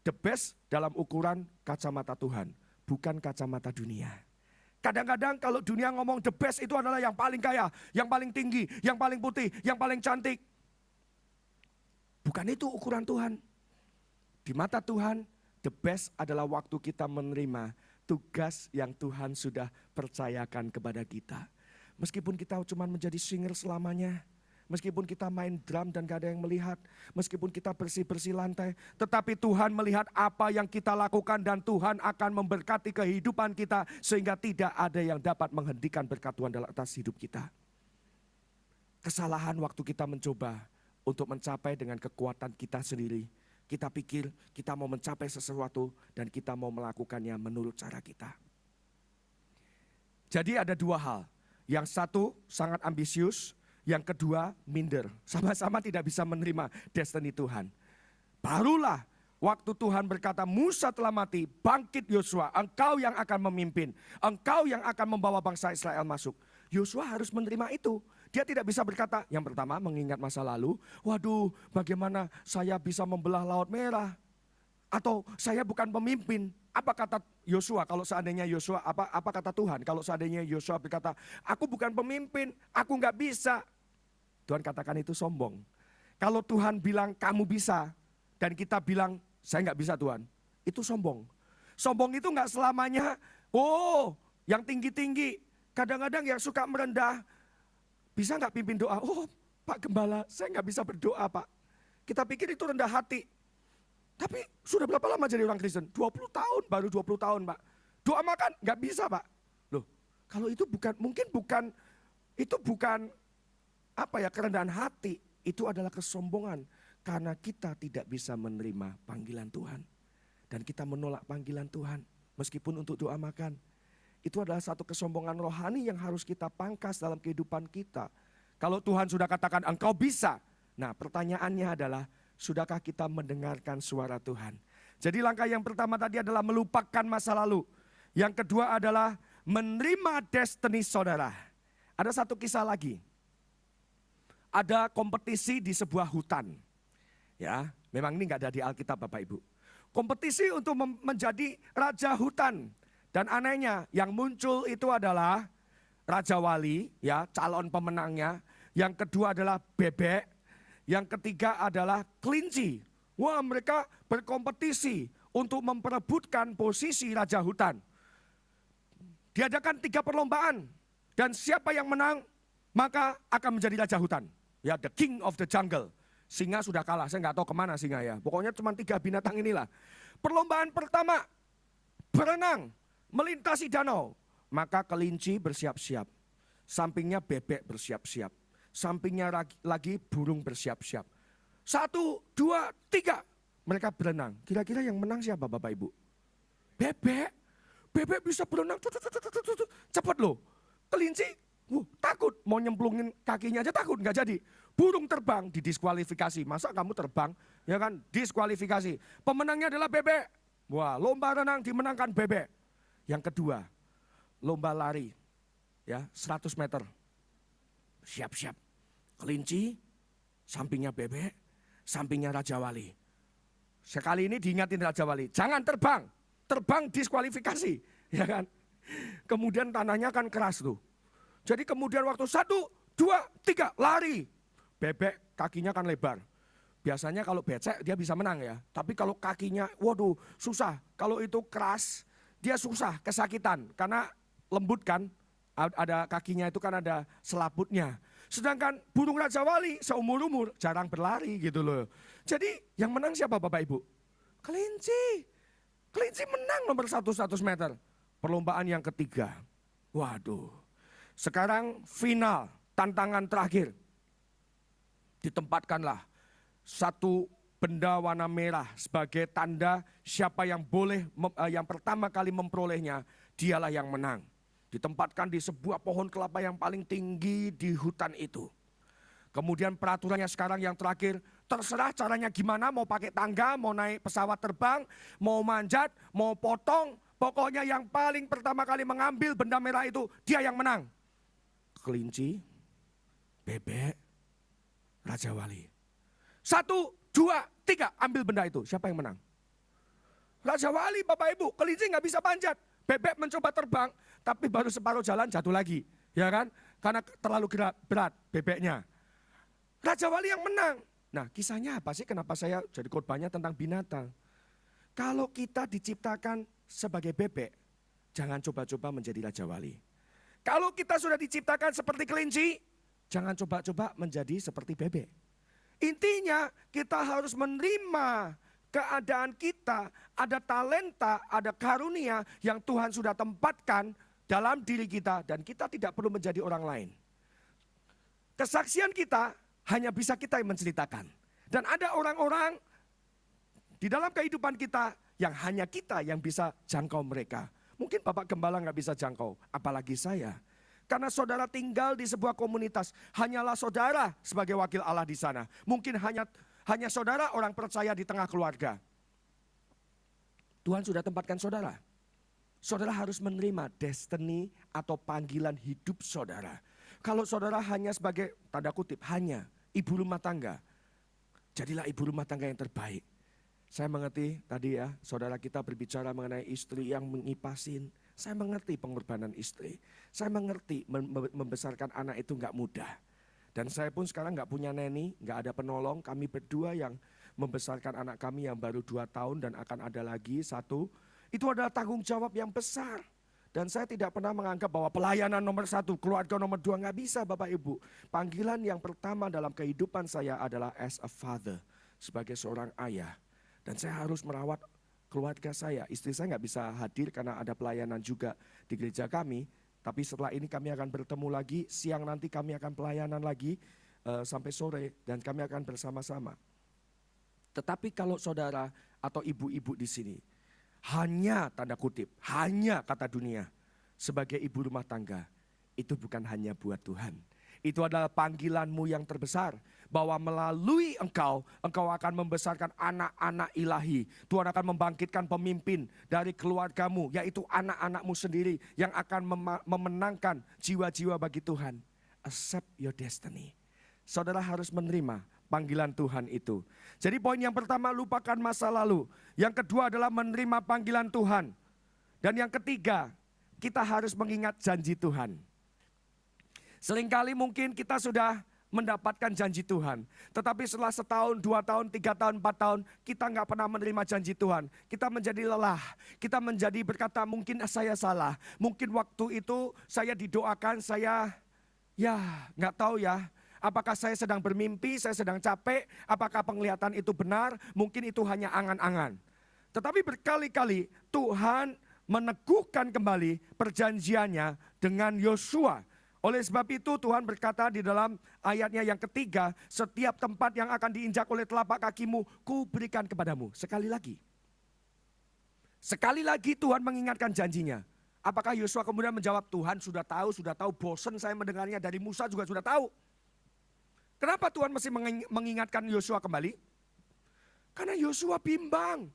The best dalam ukuran kacamata Tuhan, bukan kacamata dunia. Kadang-kadang kalau dunia ngomong the best itu adalah yang paling kaya, yang paling tinggi, yang paling putih, yang paling cantik. Bukan itu ukuran Tuhan. Di mata Tuhan, the best adalah waktu kita menerima tugas yang Tuhan sudah percayakan kepada kita. Meskipun kita cuma menjadi singer selamanya. Meskipun kita main drum dan gak ada yang melihat. Meskipun kita bersih-bersih lantai. Tetapi Tuhan melihat apa yang kita lakukan. Dan Tuhan akan memberkati kehidupan kita. Sehingga tidak ada yang dapat menghentikan berkat Tuhan dalam atas hidup kita. Kesalahan waktu kita mencoba untuk mencapai dengan kekuatan kita sendiri. Kita pikir kita mau mencapai sesuatu. Dan kita mau melakukannya menurut cara kita. Jadi ada dua hal. Yang satu sangat ambisius. Yang kedua, minder. Sama-sama tidak bisa menerima destiny Tuhan. Barulah waktu Tuhan berkata, Musa telah mati, bangkit Yosua, engkau yang akan memimpin. Engkau yang akan membawa bangsa Israel masuk. Yosua harus menerima itu. Dia tidak bisa berkata, yang pertama mengingat masa lalu, waduh bagaimana saya bisa membelah Laut Merah. Atau saya bukan pemimpin. Apa kata Yosua kalau seandainya Yosua, apa kata Tuhan kalau seandainya Yosua berkata, aku bukan pemimpin, aku nggak bisa. Tuhan katakan itu sombong. Kalau Tuhan bilang kamu bisa dan kita bilang saya nggak bisa Tuhan, itu sombong. Sombong itu nggak selamanya, oh yang tinggi-tinggi. Kadang-kadang yang suka merendah, bisa nggak pimpin doa? Oh Pak Gembala, saya nggak bisa berdoa Pak. Kita pikir itu rendah hati. Tapi sudah berapa lama jadi orang Kristen? 20 tahun, baru 20 tahun Pak. Doa makan nggak bisa Pak. Loh, kalau itu bukan apa ya, kerendahan hati, itu adalah kesombongan. Karena kita tidak bisa menerima panggilan Tuhan. Dan kita menolak panggilan Tuhan. Meskipun untuk doa makan. Itu adalah satu kesombongan rohani yang harus kita pangkas dalam kehidupan kita. Kalau Tuhan sudah katakan engkau bisa. Nah pertanyaannya adalah, sudahkah kita mendengarkan suara Tuhan? Jadi langkah yang pertama tadi adalah melupakan masa lalu. Yang kedua adalah menerima destiny saudara. Ada satu kisah lagi. Ada kompetisi di sebuah hutan. Ya, memang ini nggak ada di Alkitab Bapak Ibu. Kompetisi untuk menjadi raja hutan. Dan anehnya yang muncul itu adalah Raja Wali, ya calon pemenangnya. Yang kedua adalah bebek. Yang ketiga adalah kelinci. Wah mereka berkompetisi untuk memperebutkan posisi raja hutan. Diadakan 3 perlombaan. Dan siapa yang menang maka akan menjadi raja hutan. Ya, the king of the jungle. Singa sudah kalah, saya nggak tahu kemana singa ya. Pokoknya cuma 3 binatang inilah. Perlombaan pertama, berenang, melintasi danau. Maka kelinci bersiap-siap. Sampingnya bebek bersiap-siap. Sampingnya lagi burung bersiap-siap. 1, 2, 3. Mereka berenang. Kira-kira yang menang siapa Bapak Ibu? Bebek. Bebek bisa berenang, cepat loh. Kelinci, takut, mau nyemplungin kakinya aja takut, nggak jadi. Burung terbang didiskualifikasi, masa kamu terbang, ya kan, diskualifikasi. Pemenangnya adalah bebek. Wah, lomba renang dimenangkan bebek. Yang kedua, lomba lari, ya 100 meter. Siap-siap, kelinci, sampingnya bebek, sampingnya Raja Wali. Sekali ini diingatin Raja Wali, jangan terbang, terbang diskualifikasi, ya kan. Kemudian tanahnya kan keras tuh. Jadi kemudian waktu 1, 2, 3 lari. Bebek kakinya kan lebar. Biasanya kalau becek dia bisa menang ya. Tapi kalau kakinya, waduh susah. Kalau itu keras, dia susah, kesakitan. Karena lembut kan, ada kakinya itu kan ada selaputnya. Sedangkan burung Raja Wali seumur-umur jarang berlari gitu loh. Jadi yang menang siapa Bapak Ibu? Kelinci. Kelinci menang nomor 100 meter. Perlombaan yang ketiga. Waduh. Sekarang final, tantangan terakhir. Ditempatkanlah satu benda warna merah sebagai tanda siapa yang boleh, yang pertama kali memperolehnya, dialah yang menang. Ditempatkan di sebuah pohon kelapa yang paling tinggi di hutan itu. Kemudian peraturannya sekarang yang terakhir, terserah caranya gimana, mau pakai tangga, mau naik pesawat terbang, mau manjat, mau potong. Pokoknya yang paling pertama kali mengambil benda merah itu, dia yang menang. Kelinci, bebek, Raja Wali. 1, 2, 3, ambil benda itu. Siapa yang menang? Raja Wali, Bapak Ibu. Kelinci nggak bisa panjat. Bebek mencoba terbang, tapi baru separuh jalan jatuh lagi. Ya kan? Karena terlalu berat bebeknya. Raja Wali yang menang. Nah, kisahnya apa sih? Kenapa saya jadi korbannya tentang binatang? Kalau kita diciptakan sebagai bebek, jangan coba-coba menjadi Raja Wali. Kalau kita sudah diciptakan seperti kelinci, jangan coba-coba menjadi seperti bebek. Intinya kita harus menerima keadaan kita, ada talenta, ada karunia yang Tuhan sudah tempatkan dalam diri kita dan kita tidak perlu menjadi orang lain. Kesaksian kita hanya bisa kita yang menceritakan. Dan ada orang-orang di dalam kehidupan kita yang hanya kita yang bisa jangkau mereka. Mungkin Bapak Gembala nggak bisa jangkau, apalagi saya. Karena saudara tinggal di sebuah komunitas, hanyalah saudara sebagai wakil Allah di sana. Mungkin hanya saudara orang percaya di tengah keluarga. Tuhan sudah tempatkan saudara. Saudara harus menerima destiny atau panggilan hidup saudara. Kalau saudara hanya sebagai, tanda kutip, hanya ibu rumah tangga, jadilah ibu rumah tangga yang terbaik. Saya mengerti tadi ya, saudara kita berbicara mengenai istri yang mengipasin. Saya mengerti pengorbanan istri. Saya mengerti membesarkan anak itu nggak mudah. Dan saya pun sekarang nggak punya neni, nggak ada penolong. Kami berdua yang membesarkan anak kami yang baru 2 tahun dan akan ada lagi 1. Itu adalah tanggung jawab yang besar. Dan saya tidak pernah menganggap bahwa pelayanan nomor 1, keluarga nomor 2 nggak bisa Bapak Ibu. Panggilan yang pertama dalam kehidupan saya adalah as a father, sebagai seorang ayah. Dan saya harus merawat keluarga saya. Istri saya nggak bisa hadir karena ada pelayanan juga di gereja kami. Tapi setelah ini kami akan bertemu lagi, siang nanti kami akan pelayanan lagi sampai sore dan kami akan bersama-sama. Tetapi kalau saudara atau ibu-ibu di sini, hanya tanda kutip, hanya kata dunia sebagai ibu rumah tangga, itu bukan hanya buat Tuhan. Itu adalah panggilanmu yang terbesar. Bahwa melalui engkau akan membesarkan anak-anak ilahi. Tuhan akan membangkitkan pemimpin dari keluargamu, yaitu anak-anakmu sendiri yang akan memenangkan jiwa-jiwa bagi Tuhan. Accept your destiny. Saudara harus menerima panggilan Tuhan itu. Jadi poin yang pertama, lupakan masa lalu. Yang kedua adalah menerima panggilan Tuhan. Dan yang ketiga, kita harus mengingat janji Tuhan. Seringkali mungkin kita sudah mendapatkan janji Tuhan. Tetapi setelah 1 tahun, 2 tahun, 3 tahun, 4 tahun, kita nggak pernah menerima janji Tuhan. Kita menjadi lelah, kita menjadi berkata mungkin saya salah. Mungkin waktu itu saya didoakan, saya nggak tahu ya. Apakah saya sedang bermimpi, saya sedang capek, apakah penglihatan itu benar, mungkin itu hanya angan-angan. Tetapi berkali-kali Tuhan meneguhkan kembali perjanjiannya dengan Yosua. Oleh sebab itu Tuhan berkata di dalam ayatnya yang ketiga, setiap tempat yang akan diinjak oleh telapak kakimu, ku berikan kepadamu. Sekali lagi. Sekali lagi Tuhan mengingatkan janjinya. Apakah Yosua kemudian menjawab, Tuhan sudah tahu, bosan saya mendengarnya, dari Musa juga sudah tahu. Kenapa Tuhan mesti mengingatkan Yosua kembali? Karena Yosua bimbang.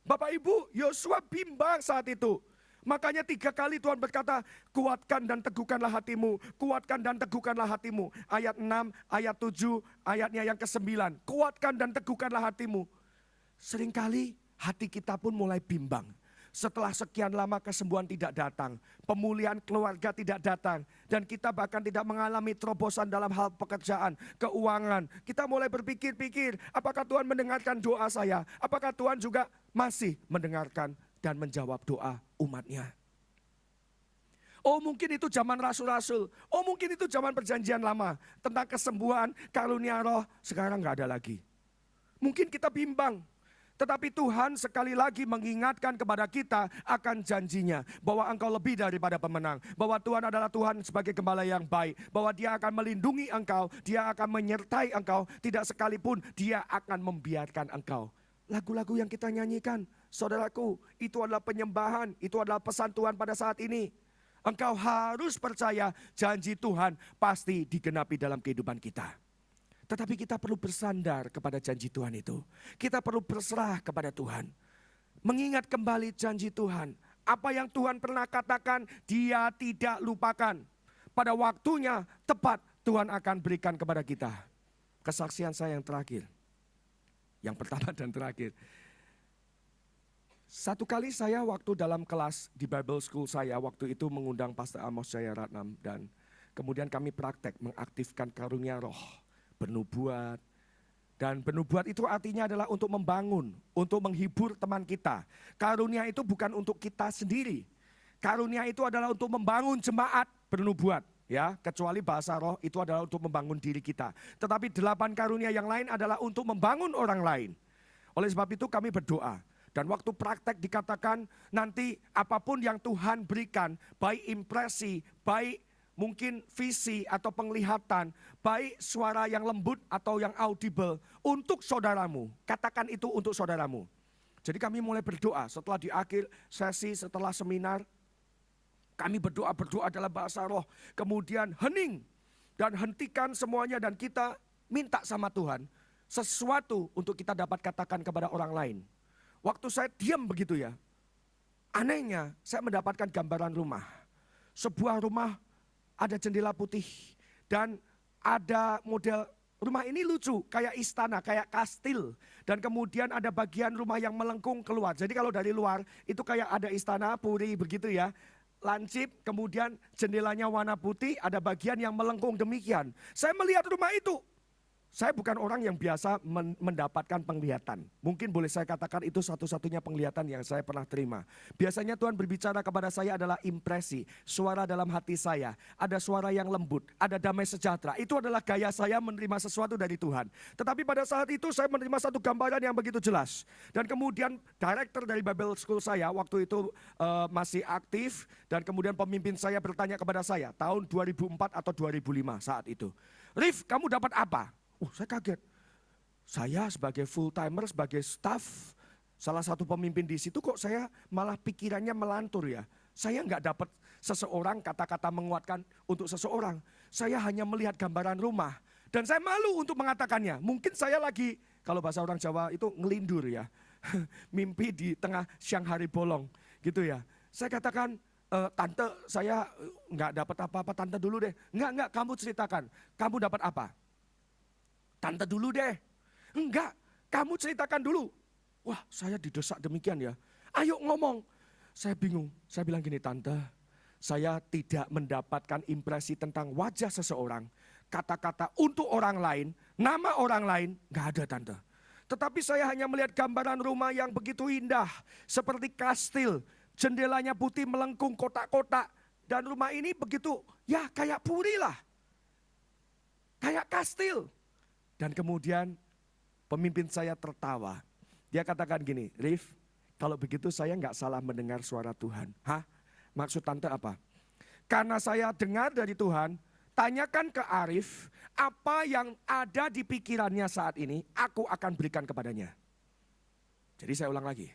Bapak Ibu, Yosua bimbang saat itu. Makanya 3 kali Tuhan berkata, kuatkan dan teguhkanlah hatimu, kuatkan dan teguhkanlah hatimu. Ayat 6, ayat 7, ayatnya yang ke-9. Kuatkan dan teguhkanlah hatimu. Seringkali hati kita pun mulai bimbang. Setelah sekian lama kesembuhan tidak datang, pemulihan keluarga tidak datang, dan kita bahkan tidak mengalami terobosan dalam hal pekerjaan, keuangan. Kita mulai berpikir-pikir, apakah Tuhan mendengarkan doa saya? Apakah Tuhan juga masih mendengarkan dan menjawab doa umatnya? Oh mungkin itu zaman rasul-rasul, oh mungkin itu zaman perjanjian lama, tentang kesembuhan, karunia roh, sekarang nggak ada lagi. Mungkin kita bimbang. Tetapi Tuhan sekali lagi mengingatkan kepada kita akan janjinya. Bahwa engkau lebih daripada pemenang. Bahwa Tuhan adalah Tuhan sebagai gembala yang baik. Bahwa dia akan melindungi engkau. Dia akan menyertai engkau. Tidak sekalipun dia akan membiarkan engkau. Lagu-lagu yang kita nyanyikan, saudaraku, itu adalah penyembahan. Itu adalah pesan Tuhan pada saat ini. Engkau harus percaya janji Tuhan pasti digenapi dalam kehidupan kita. Tetapi kita perlu bersandar kepada janji Tuhan itu. Kita perlu berserah kepada Tuhan. Mengingat kembali janji Tuhan. Apa yang Tuhan pernah katakan, dia tidak lupakan. Pada waktunya tepat Tuhan akan berikan kepada kita. Kesaksian saya yang terakhir. Yang pertama dan terakhir. Satu kali saya waktu dalam kelas di Bible School saya, waktu itu mengundang Pastor Amos Jayaratnam. Dan kemudian kami praktek mengaktifkan karunia roh. Bernubuat. Dan bernubuat itu artinya adalah untuk membangun, untuk menghibur teman kita. Karunia itu bukan untuk kita sendiri. Karunia itu adalah untuk membangun jemaat bernubuat. Ya, kecuali bahasa roh itu adalah untuk membangun diri kita. Tetapi 8 karunia yang lain adalah untuk membangun orang lain. Oleh sebab itu kami berdoa. Dan waktu praktek dikatakan nanti apapun yang Tuhan berikan, baik impresi, baik mungkin visi atau penglihatan, baik suara yang lembut atau yang audible untuk saudaramu. Katakan itu untuk saudaramu. Jadi kami mulai berdoa setelah di akhir sesi, setelah seminar. Kami berdoa dalam bahasa roh. Kemudian hening dan hentikan semuanya dan kita minta sama Tuhan sesuatu untuk kita dapat katakan kepada orang lain. Waktu saya diam begitu ya, anehnya saya mendapatkan gambaran rumah. Sebuah rumah ada jendela putih dan ada model rumah ini lucu, kayak istana, kayak kastil. Dan kemudian ada bagian rumah yang melengkung keluar. Jadi kalau dari luar itu kayak ada istana puri begitu ya. Lancip, kemudian jendelanya warna putih, ada bagian yang melengkung demikian. Saya melihat rumah itu. Saya bukan orang yang biasa mendapatkan penglihatan. Mungkin boleh saya katakan itu satu-satunya penglihatan yang saya pernah terima. Biasanya Tuhan berbicara kepada saya adalah impresi, suara dalam hati saya. Ada suara yang lembut, ada damai sejahtera. Itu adalah gaya saya menerima sesuatu dari Tuhan. Tetapi pada saat itu saya menerima satu gambaran yang begitu jelas. Dan kemudian director dari Bible School saya waktu itu masih aktif. Dan kemudian pemimpin saya bertanya kepada saya tahun 2004 atau 2005 saat itu. Rif, kamu dapat apa? Saya kaget. Saya sebagai full timer, sebagai staff, salah satu pemimpin di situ kok saya malah pikirannya melantur ya. Saya nggak dapat seseorang kata-kata menguatkan untuk seseorang. Saya hanya melihat gambaran rumah. Dan saya malu untuk mengatakannya. Mungkin saya lagi, kalau bahasa orang Jawa itu ngelindur ya. Mimpi di tengah siang hari bolong gitu ya. Saya katakan, tante saya nggak dapat apa-apa, tante dulu deh. Enggak, kamu ceritakan. Kamu dapat apa? Tante dulu deh. Enggak, kamu ceritakan dulu. Wah, saya didesak demikian ya. Ayo ngomong. Saya bingung. Saya bilang gini, tante, saya tidak mendapatkan impresi tentang wajah seseorang. Kata-kata untuk orang lain, nama orang lain, enggak ada tante. Tetapi saya hanya melihat gambaran rumah yang begitu indah. Seperti kastil, jendelanya putih melengkung kotak-kotak. Dan rumah ini begitu, ya kayak puri lah. Kayak kastil. Dan kemudian pemimpin saya tertawa. Dia katakan gini, Rif, kalau begitu saya nggak salah mendengar suara Tuhan. Hah? Maksud tante apa? Karena saya dengar dari Tuhan, tanyakan ke Arif, apa yang ada di pikirannya saat ini, aku akan berikan kepadanya. Jadi saya ulang lagi.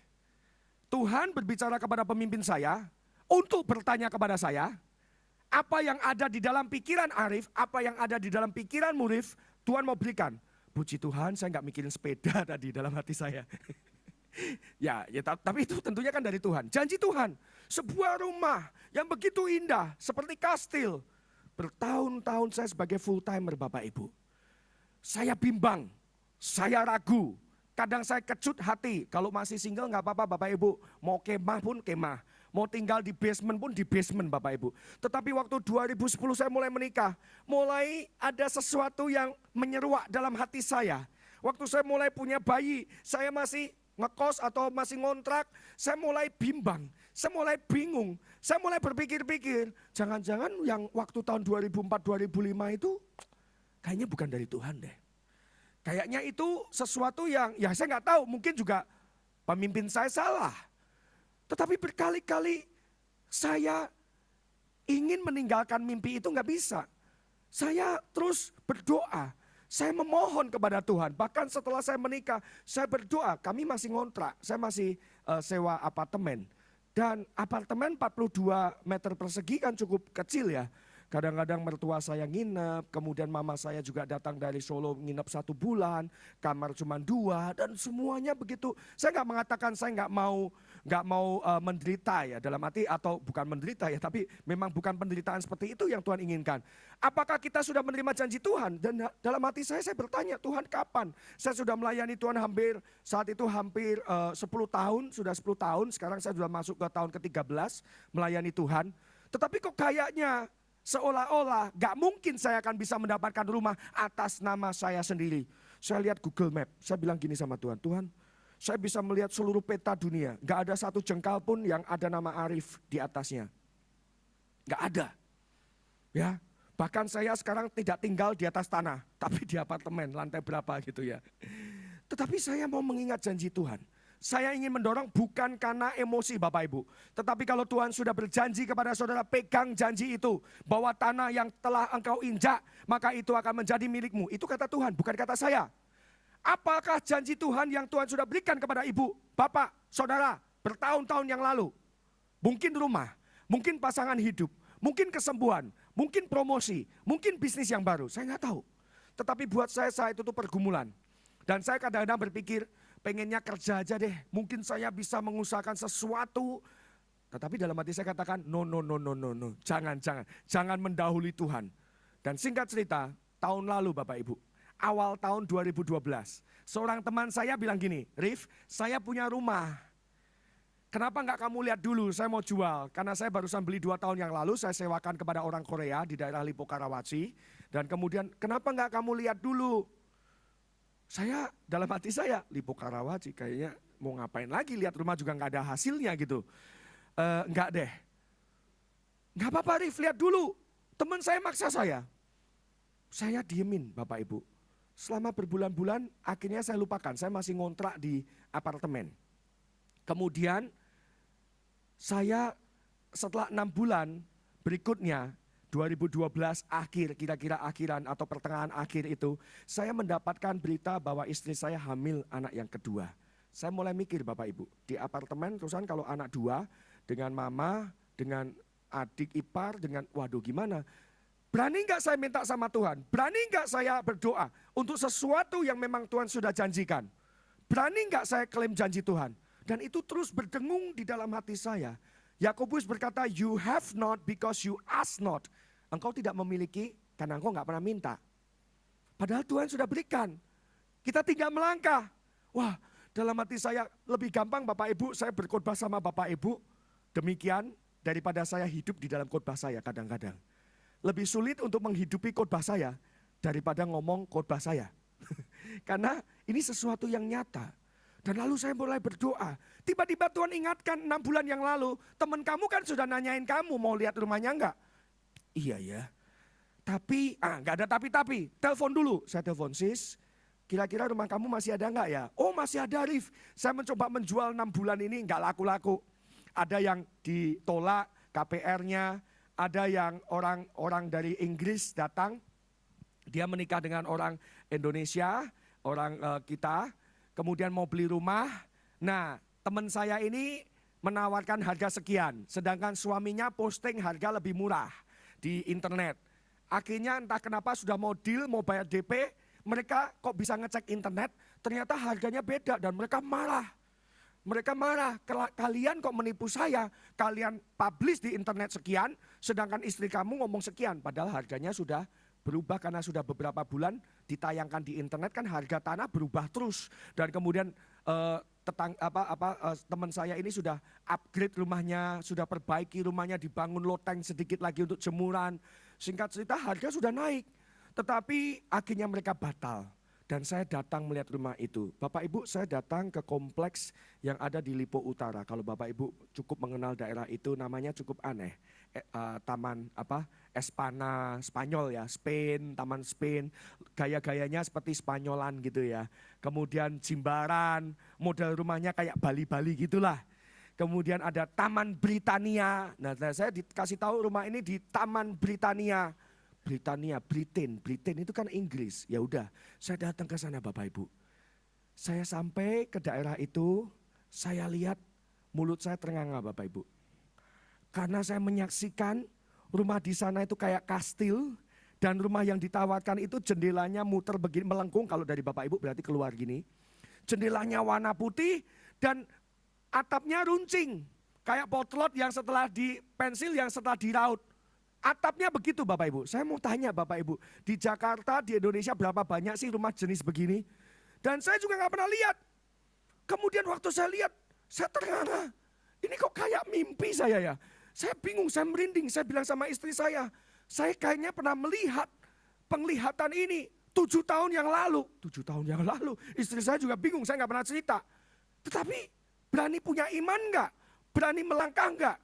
Tuhan berbicara kepada pemimpin saya untuk bertanya kepada saya, apa yang ada di dalam pikiran Arif, apa yang ada di dalam pikiran Murif, Tuhan mau berikan. Puji Tuhan, saya nggak mikirin sepeda tadi dalam hati saya. Tapi itu tentunya kan dari Tuhan. Janji Tuhan, sebuah rumah yang begitu indah, seperti kastil. Bertahun-tahun saya sebagai full timer Bapak Ibu. Saya bimbang, saya ragu. Kadang saya kecut hati, kalau masih single nggak apa-apa Bapak Ibu. Mau kemah pun kemah. Mau tinggal di basement pun di basement Bapak Ibu. Tetapi waktu 2010 saya mulai menikah. Mulai ada sesuatu yang menyeruak dalam hati saya. Waktu saya mulai punya bayi, saya masih ngekos atau masih ngontrak. Saya mulai bimbang, saya mulai bingung. Saya mulai berpikir-pikir, jangan-jangan yang waktu tahun 2004-2005 itu kayaknya bukan dari Tuhan deh. Kayaknya itu sesuatu yang ya saya nggak tahu, mungkin juga pemimpin saya salah. Tetapi berkali-kali saya ingin meninggalkan mimpi itu nggak bisa. Saya terus berdoa, saya memohon kepada Tuhan. Bahkan setelah saya menikah, saya berdoa, kami masih ngontrak, saya masih sewa apartemen. Dan apartemen 42 meter persegi kan cukup kecil ya. Kadang-kadang mertua saya nginep, kemudian mama saya juga datang dari Solo nginep 1 bulan, kamar cuma 2 dan semuanya begitu. Saya nggak mengatakan saya nggak mau menderita ya dalam arti atau bukan menderita ya, tapi memang bukan penderitaan seperti itu yang Tuhan inginkan. Apakah kita sudah menerima janji Tuhan? Dan dalam hati saya bertanya, Tuhan kapan? Saya sudah melayani Tuhan saat itu hampir 10 tahun, sudah 10 tahun, sekarang saya sudah masuk ke tahun ke-13 melayani Tuhan. Tetapi kok kayaknya seolah-olah gak mungkin saya akan bisa mendapatkan rumah atas nama saya sendiri. Saya lihat Google Map, saya bilang gini sama Tuhan, Tuhan saya bisa melihat seluruh peta dunia. Gak ada satu jengkal pun yang ada nama Arif di atasnya. Gak ada. Ya, bahkan saya sekarang tidak tinggal di atas tanah, tapi di apartemen lantai berapa gitu ya. Tetapi saya mau mengingat janji Tuhan. Saya ingin mendorong bukan karena emosi Bapak Ibu. Tetapi kalau Tuhan sudah berjanji kepada saudara, pegang janji itu. Bahwa tanah yang telah engkau injak, maka itu akan menjadi milikmu. Itu kata Tuhan, bukan kata saya. Apakah janji Tuhan yang Tuhan sudah berikan kepada ibu, bapak, saudara bertahun-tahun yang lalu? Mungkin rumah, mungkin pasangan hidup, mungkin kesembuhan, mungkin promosi, mungkin bisnis yang baru. Saya nggak tahu. Tetapi buat saya saat itu tuh pergumulan. Dan saya kadang-kadang berpikir, pengennya kerja aja deh, mungkin saya bisa mengusahakan sesuatu. Tetapi dalam hati saya katakan, no, jangan mendahului Tuhan. Dan singkat cerita, tahun lalu Bapak Ibu, awal tahun 2012, seorang teman saya bilang gini, Rif, saya punya rumah. Kenapa enggak kamu lihat dulu, saya mau jual. Karena saya barusan beli 2 tahun yang lalu, saya sewakan kepada orang Korea di daerah Lipo Karawaci. Dan kemudian, kenapa enggak kamu lihat dulu? Saya dalam hati saya, Lipo Karawaci kayaknya mau ngapain lagi, lihat rumah juga nggak ada hasilnya gitu. Enggak deh. Nggak apa-apa Rif, lihat dulu. Teman saya maksa saya. Saya diemin Bapak Ibu. Selama berbulan-bulan akhirnya saya lupakan, saya masih ngontrak di apartemen. Kemudian saya setelah 6 bulan berikutnya, 2012 akhir, kira-kira akhiran atau pertengahan akhir itu, saya mendapatkan berita bahwa istri saya hamil anak yang kedua. Saya mulai mikir Bapak Ibu, di apartemen terusan kalau anak 2, dengan mama, dengan adik ipar, dengan waduh gimana. Berani nggak saya minta sama Tuhan? Berani nggak saya berdoa untuk sesuatu yang memang Tuhan sudah janjikan? Berani nggak saya klaim janji Tuhan? Dan itu terus berdengung di dalam hati saya. Yakobus berkata, you have not because you ask not. Engkau tidak memiliki karena engkau nggak pernah minta. Padahal Tuhan sudah berikan. Kita tinggal melangkah. Wah, dalam hati saya lebih gampang Bapak Ibu, saya berkhotbah sama Bapak Ibu. Demikian daripada saya hidup di dalam khotbah saya kadang-kadang. Lebih sulit untuk menghidupi khotbah saya daripada ngomong khotbah saya. Karena ini sesuatu yang nyata. Dan lalu saya mulai berdoa. Tiba-tiba Tuhan ingatkan 6 bulan yang lalu, teman kamu kan sudah nanyain kamu mau lihat rumahnya enggak? Iya ya. Tapi, enggak ada tapi-tapi. Telepon dulu. Saya telepon, sis, kira-kira rumah kamu masih ada enggak ya? Oh masih ada Rif. Saya mencoba menjual 6 bulan ini enggak laku-laku. Ada yang ditolak KPR-nya, ada yang orang dari Inggris datang. Dia menikah dengan orang Indonesia, orang kita. Kemudian mau beli rumah. Nah teman saya ini menawarkan harga sekian, sedangkan suaminya posting harga lebih murah di internet. Akhirnya entah kenapa sudah mau deal, mau bayar DP, mereka kok bisa ngecek internet, ternyata harganya beda dan mereka marah. Mereka marah, kalian kok menipu saya, kalian publish di internet sekian, sedangkan istri kamu ngomong sekian, padahal harganya sudah berubah karena sudah beberapa bulan ditayangkan di internet kan harga tanah berubah terus. Dan kemudian teman saya ini sudah upgrade rumahnya, sudah perbaiki rumahnya, dibangun loteng sedikit lagi untuk jemuran. Singkat cerita harga sudah naik, tetapi akhirnya mereka batal. Dan saya datang melihat rumah itu. Bapak Ibu, saya datang ke kompleks yang ada di Lipo Utara. Kalau Bapak Ibu cukup mengenal daerah itu, namanya cukup aneh. Taman Espana, Spanyol ya, Spain, Taman Spain. Gaya-gayanya seperti Spanyolan gitu ya. Kemudian Jimbaran, model rumahnya kayak Bali-Bali gitulah. Kemudian ada Taman Britania. Nah, saya dikasih tahu rumah ini di Taman Britania. Britain itu kan Inggris. Ya udah, saya datang ke sana Bapak Ibu. Saya sampai ke daerah itu, saya lihat mulut saya ternganga Bapak Ibu. Karena saya menyaksikan rumah di sana itu kayak kastil dan rumah yang ditawarkan itu jendelanya muter begini melengkung, kalau dari Bapak Ibu berarti keluar gini. Jendelanya warna putih dan atapnya runcing, kayak potlot yang setelah di pensil yang setelah diraut. Atapnya begitu Bapak Ibu. Saya mau tanya Bapak Ibu, di Jakarta, di Indonesia berapa banyak sih rumah jenis begini? Dan saya juga nggak pernah lihat. Kemudian waktu saya lihat, saya ternganga. Ini kok kayak mimpi saya ya. Saya bingung, saya merinding. Saya bilang sama istri saya kayaknya pernah melihat penglihatan ini 7 tahun yang lalu. 7 tahun yang lalu. Istri saya juga bingung, saya nggak pernah cerita. Tetapi berani punya iman nggak? Berani melangkah nggak?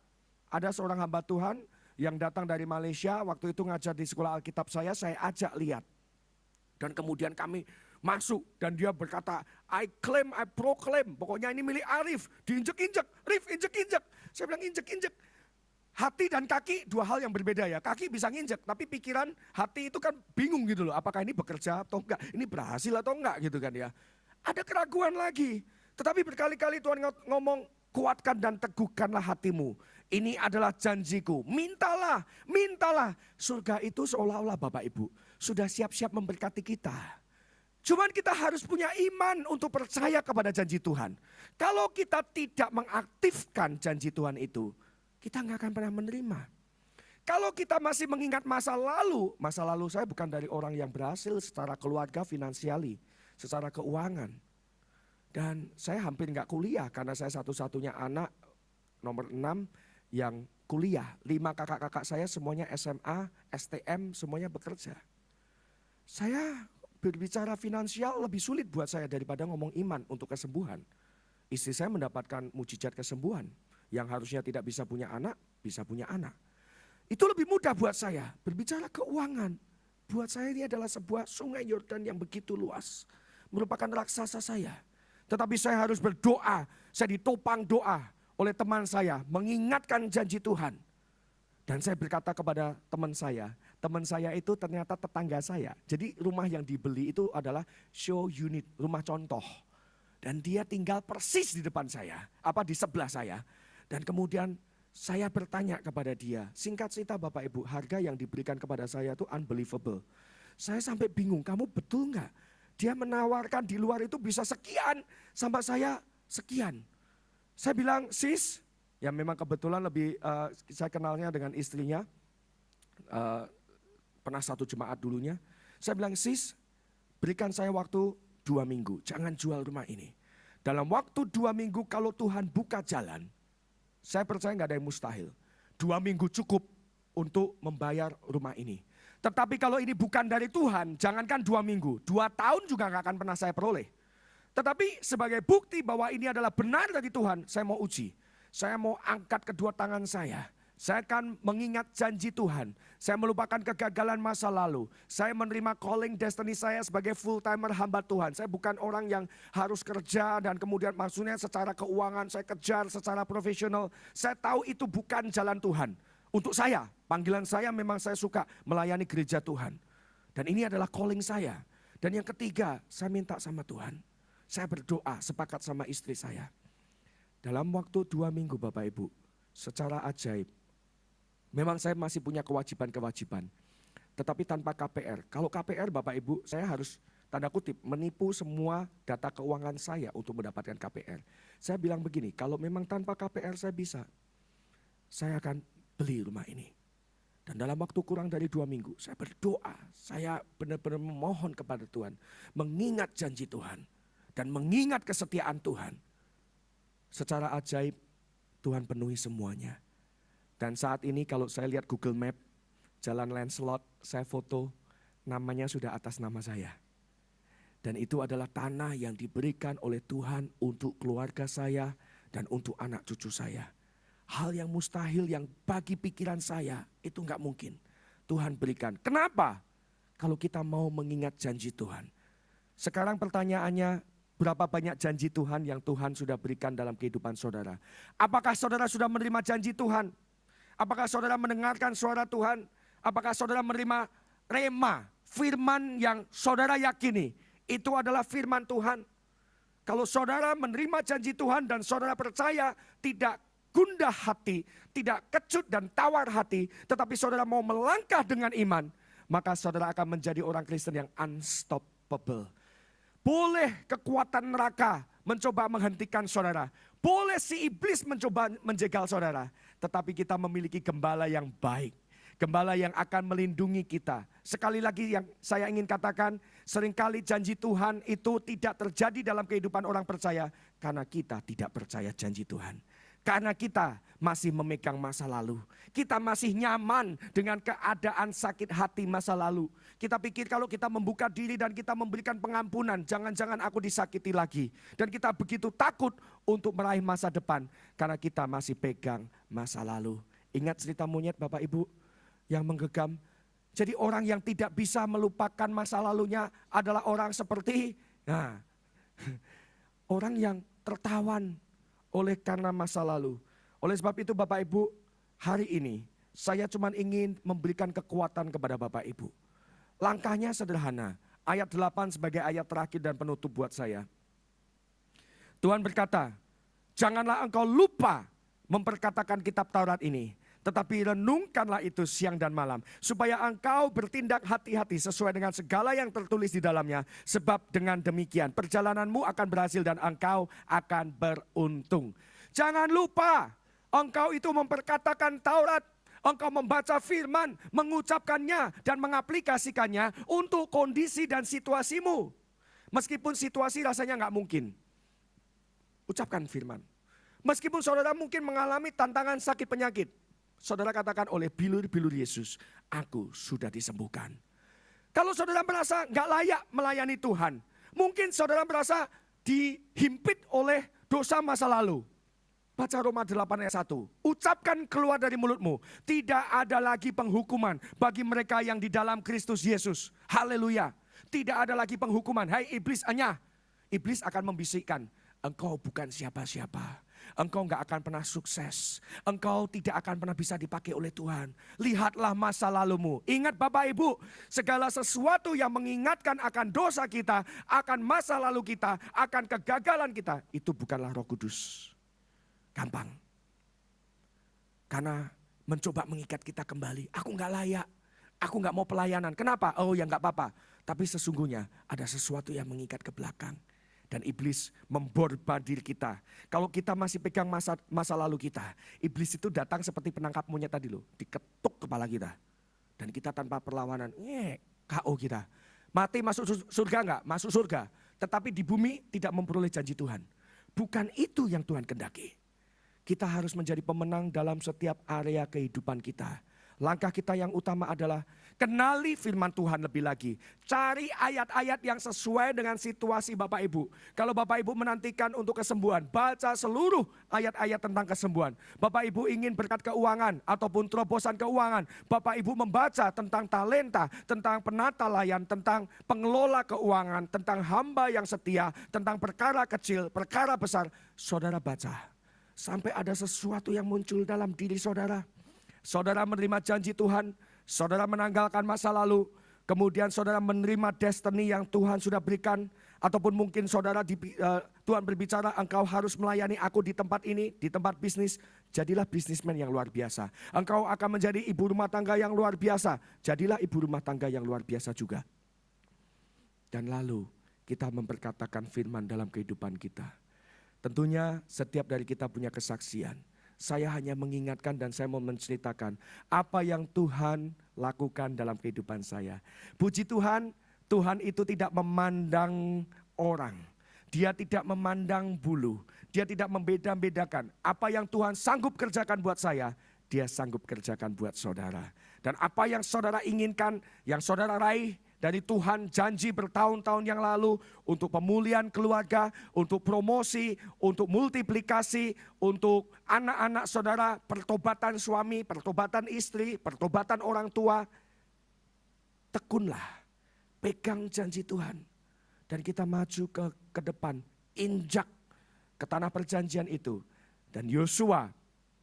Ada seorang hamba Tuhan yang datang dari Malaysia, waktu itu ngajar di sekolah Alkitab saya ajak lihat. Dan kemudian kami masuk dan dia berkata, I claim, I proclaim, pokoknya ini milik Arif, diinjek-injek, Arif injek-injek. Saya bilang injek-injek. Hati dan kaki dua hal yang berbeda ya, kaki bisa nginjek, tapi pikiran hati itu kan bingung gitu loh, apakah ini bekerja atau enggak, ini berhasil atau enggak gitu kan ya. Ada keraguan lagi, tetapi berkali-kali Tuhan ngomong, kuatkan dan teguhkanlah hatimu. Ini adalah janjiku. Mintalah, mintalah. Surga itu seolah-olah Bapak Ibu sudah siap-siap memberkati kita. Cuman kita harus punya iman untuk percaya kepada janji Tuhan. Kalau kita tidak mengaktifkan janji Tuhan itu, kita nggak akan pernah menerima. Kalau kita masih mengingat masa lalu saya bukan dari orang yang berhasil secara keluarga finansiali, secara keuangan. Dan saya hampir nggak kuliah karena saya satu-satunya anak nomor 6 yang kuliah. 5 kakak-kakak saya semuanya SMA, STM, semuanya bekerja. Saya berbicara finansial lebih sulit buat saya daripada ngomong iman untuk kesembuhan. Istri saya mendapatkan mujizat kesembuhan. Yang harusnya tidak bisa punya anak, bisa punya anak. Itu lebih mudah buat saya. Berbicara keuangan, buat saya ini adalah sebuah sungai Yordan yang begitu luas. Merupakan raksasa saya. Tetapi saya harus berdoa, saya ditopang doa oleh teman saya, mengingatkan janji Tuhan. Dan saya berkata kepada teman saya itu ternyata tetangga saya. Jadi rumah yang dibeli itu adalah show unit, rumah contoh. Dan dia tinggal persis di depan saya, di sebelah saya. Dan kemudian saya bertanya kepada dia, singkat cerita Bapak Ibu, harga yang diberikan kepada saya itu unbelievable. Saya sampai bingung, kamu betul nggak? Dia menawarkan di luar itu bisa sekian, sama saya sekian. Saya bilang, sis, ya memang kebetulan saya kenalnya dengan istrinya, pernah satu jemaat dulunya. Saya bilang, sis, berikan saya waktu 2 minggu, jangan jual rumah ini. Dalam waktu 2 minggu kalau Tuhan buka jalan, saya percaya nggak ada yang mustahil. 2 minggu cukup untuk membayar rumah ini. Tetapi kalau ini bukan dari Tuhan, jangankan 2 minggu, 2 tahun juga nggak akan pernah saya peroleh. Tetapi sebagai bukti bahwa ini adalah benar dari Tuhan, saya mau uji. Saya mau angkat kedua tangan saya. Saya akan mengingat janji Tuhan. Saya melupakan kegagalan masa lalu. Saya menerima calling destiny saya sebagai full timer hamba Tuhan. Saya bukan orang yang harus kerja dan kemudian maksudnya secara keuangan saya kejar secara profesional. Saya tahu itu bukan jalan Tuhan. Untuk saya, panggilan saya memang saya suka melayani gereja Tuhan. Dan ini adalah calling saya. Dan yang ketiga, saya minta sama Tuhan. Saya berdoa sepakat sama istri saya. Dalam waktu 2 minggu Bapak Ibu, secara ajaib, memang saya masih punya kewajiban-kewajiban. Tetapi tanpa KPR, kalau KPR Bapak Ibu, saya harus tanda kutip menipu semua data keuangan saya untuk mendapatkan KPR. Saya bilang begini, kalau memang tanpa KPR saya bisa, saya akan beli rumah ini. Dan dalam waktu kurang dari 2 minggu, saya berdoa, saya benar-benar memohon kepada Tuhan, mengingat janji Tuhan, dan mengingat kesetiaan Tuhan. Secara ajaib, Tuhan penuhi semuanya. Dan saat ini kalau saya lihat Google Map, Jalan Lancelot, saya foto, namanya sudah atas nama saya. Dan itu adalah tanah yang diberikan oleh Tuhan untuk keluarga saya dan untuk anak cucu saya. Hal yang mustahil yang bagi pikiran saya itu enggak mungkin. Tuhan berikan. Kenapa? Kalau kita mau mengingat janji Tuhan. Sekarang pertanyaannya, berapa banyak janji Tuhan yang Tuhan sudah berikan dalam kehidupan saudara? Apakah saudara sudah menerima janji Tuhan? Apakah saudara mendengarkan suara Tuhan? Apakah saudara menerima rema, firman yang saudara yakini? Itu adalah firman Tuhan. Kalau saudara menerima janji Tuhan dan saudara percaya, tidak gundah hati, tidak kecut dan tawar hati, tetapi saudara mau melangkah dengan iman, maka saudara akan menjadi orang Kristen yang unstoppable. Boleh kekuatan neraka mencoba menghentikan saudara. Boleh si iblis mencoba menjegal saudara. Tetapi kita memiliki gembala yang baik. Gembala yang akan melindungi kita. Sekali lagi yang saya ingin katakan, seringkali janji Tuhan itu tidak terjadi dalam kehidupan orang percaya. Karena kita tidak percaya janji Tuhan. Karena kita masih memegang masa lalu. Kita masih nyaman dengan keadaan sakit hati masa lalu. Kita pikir kalau kita membuka diri dan kita memberikan pengampunan, jangan-jangan aku disakiti lagi. Dan kita begitu takut untuk meraih masa depan. Karena kita masih pegang masa lalu. Ingat cerita monyet Bapak Ibu yang menggegam. Jadi orang yang tidak bisa melupakan masa lalunya adalah orang seperti orang yang tertawan oleh karena masa lalu. Oleh sebab itu Bapak Ibu, hari ini saya cuma ingin memberikan kekuatan kepada Bapak Ibu. Langkahnya sederhana. Ayat 8 sebagai ayat terakhir dan penutup buat saya. Tuhan berkata, janganlah engkau lupa memperkatakan kitab Taurat ini. Tetapi renungkanlah itu siang dan malam. Supaya engkau bertindak hati-hati sesuai dengan segala yang tertulis di dalamnya. Sebab dengan demikian perjalananmu akan berhasil dan engkau akan beruntung. Jangan lupa engkau itu memperkatakan Taurat. Engkau membaca firman, mengucapkannya dan mengaplikasikannya untuk kondisi dan situasimu. Meskipun situasi rasanya nggak mungkin. Ucapkan firman. Meskipun saudara mungkin mengalami tantangan sakit penyakit. Saudara katakan oleh bilur-bilur Yesus, aku sudah disembuhkan. Kalau saudara merasa nggak layak melayani Tuhan, mungkin saudara merasa dihimpit oleh dosa masa lalu. Baca Roma 8 ayat 1. Ucapkan keluar dari mulutmu, tidak ada lagi penghukuman bagi mereka yang di dalam Kristus Yesus. Haleluya. Tidak ada lagi penghukuman. Hai iblis Anya. Iblis akan membisikkan, engkau bukan siapa-siapa. Engkau gak akan pernah sukses. Engkau tidak akan pernah bisa dipakai oleh Tuhan. Lihatlah masa lalumu. Ingat Bapak Ibu, segala sesuatu yang mengingatkan akan dosa kita, akan masa lalu kita, akan kegagalan kita, itu bukanlah Roh Kudus. Gampang. Karena mencoba mengikat kita kembali. Aku gak layak. Aku gak mau pelayanan. Kenapa? Oh ya gak apa-apa. Tapi sesungguhnya ada sesuatu yang mengikat ke belakang. Dan iblis memborbardir kita. Kalau kita masih pegang masa lalu kita, iblis itu datang seperti penangkap monyet tadi loh, diketuk kepala kita. Dan kita tanpa perlawanan, KO kita. Mati masuk surga enggak? Masuk surga. Tetapi di bumi tidak memperoleh janji Tuhan. Bukan itu yang Tuhan kehendaki. Kita harus menjadi pemenang dalam setiap area kehidupan kita. Langkah kita yang utama adalah kenali firman Tuhan lebih lagi. Cari ayat-ayat yang sesuai dengan situasi Bapak Ibu. Kalau Bapak Ibu menantikan untuk kesembuhan, baca seluruh ayat-ayat tentang kesembuhan. Bapak Ibu ingin berkat keuangan ataupun terobosan keuangan. Bapak Ibu membaca tentang talenta, tentang penata layan, tentang pengelola keuangan, tentang hamba yang setia, tentang perkara kecil, perkara besar. Saudara baca. Sampai ada sesuatu yang muncul dalam diri saudara. Saudara menerima janji Tuhan, saudara menanggalkan masa lalu, kemudian saudara menerima destiny yang Tuhan sudah berikan. Ataupun mungkin saudara Tuhan berbicara, engkau harus melayani aku di tempat ini, di tempat bisnis. Jadilah bisnismen yang luar biasa. Engkau akan menjadi ibu rumah tangga yang luar biasa. Jadilah ibu rumah tangga yang luar biasa juga. Dan lalu kita memperkatakan firman dalam kehidupan kita. Tentunya setiap dari kita punya kesaksian. Saya hanya mengingatkan dan saya mau menceritakan apa yang Tuhan lakukan dalam kehidupan saya. Puji Tuhan, Tuhan itu tidak memandang orang. Dia tidak memandang bulu. Dia tidak membeda-bedakan. Apa yang Tuhan sanggup kerjakan buat saya, Dia sanggup kerjakan buat saudara. Dan apa yang saudara inginkan, yang saudara raih, dari Tuhan janji bertahun-tahun yang lalu untuk pemulihan keluarga, untuk promosi, untuk multiplikasi, untuk anak-anak saudara, pertobatan suami, pertobatan istri, pertobatan orang tua. Tekunlah, pegang janji Tuhan. Dan kita maju ke depan, injak ke tanah perjanjian itu. Dan Yosua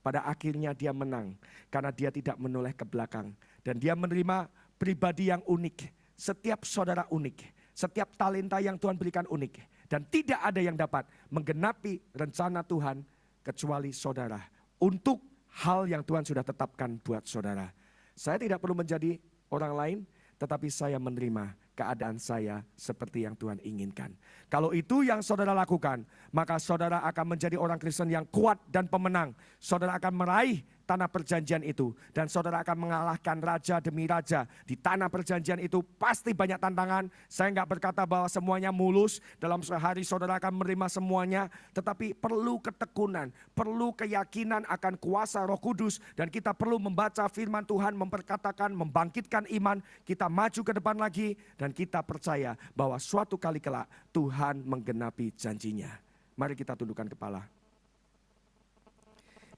pada akhirnya dia menang karena dia tidak menoleh ke belakang. Dan dia menerima pribadi yang unik. Setiap saudara unik, setiap talenta yang Tuhan berikan unik. Dan tidak ada yang dapat menggenapi rencana Tuhan kecuali saudara. Untuk hal yang Tuhan sudah tetapkan buat saudara. Saya tidak perlu menjadi orang lain, tetapi saya menerima keadaan saya seperti yang Tuhan inginkan. Kalau itu yang saudara lakukan, maka saudara akan menjadi orang Kristen yang kuat dan pemenang. Saudara akan meraih tanah perjanjian itu. Dan saudara akan mengalahkan raja demi raja. Di tanah perjanjian itu pasti banyak tantangan. Saya nggak berkata bahwa semuanya mulus. Dalam sehari saudara akan menerima semuanya. Tetapi perlu ketekunan. Perlu keyakinan akan kuasa Roh Kudus. Dan kita perlu membaca firman Tuhan, memperkatakan, membangkitkan iman. Kita maju ke depan lagi. Dan kita percaya bahwa suatu kali kelak Tuhan menggenapi janjinya. Mari kita tundukkan kepala.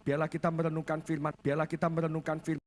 Biarlah kita merenungkan firman.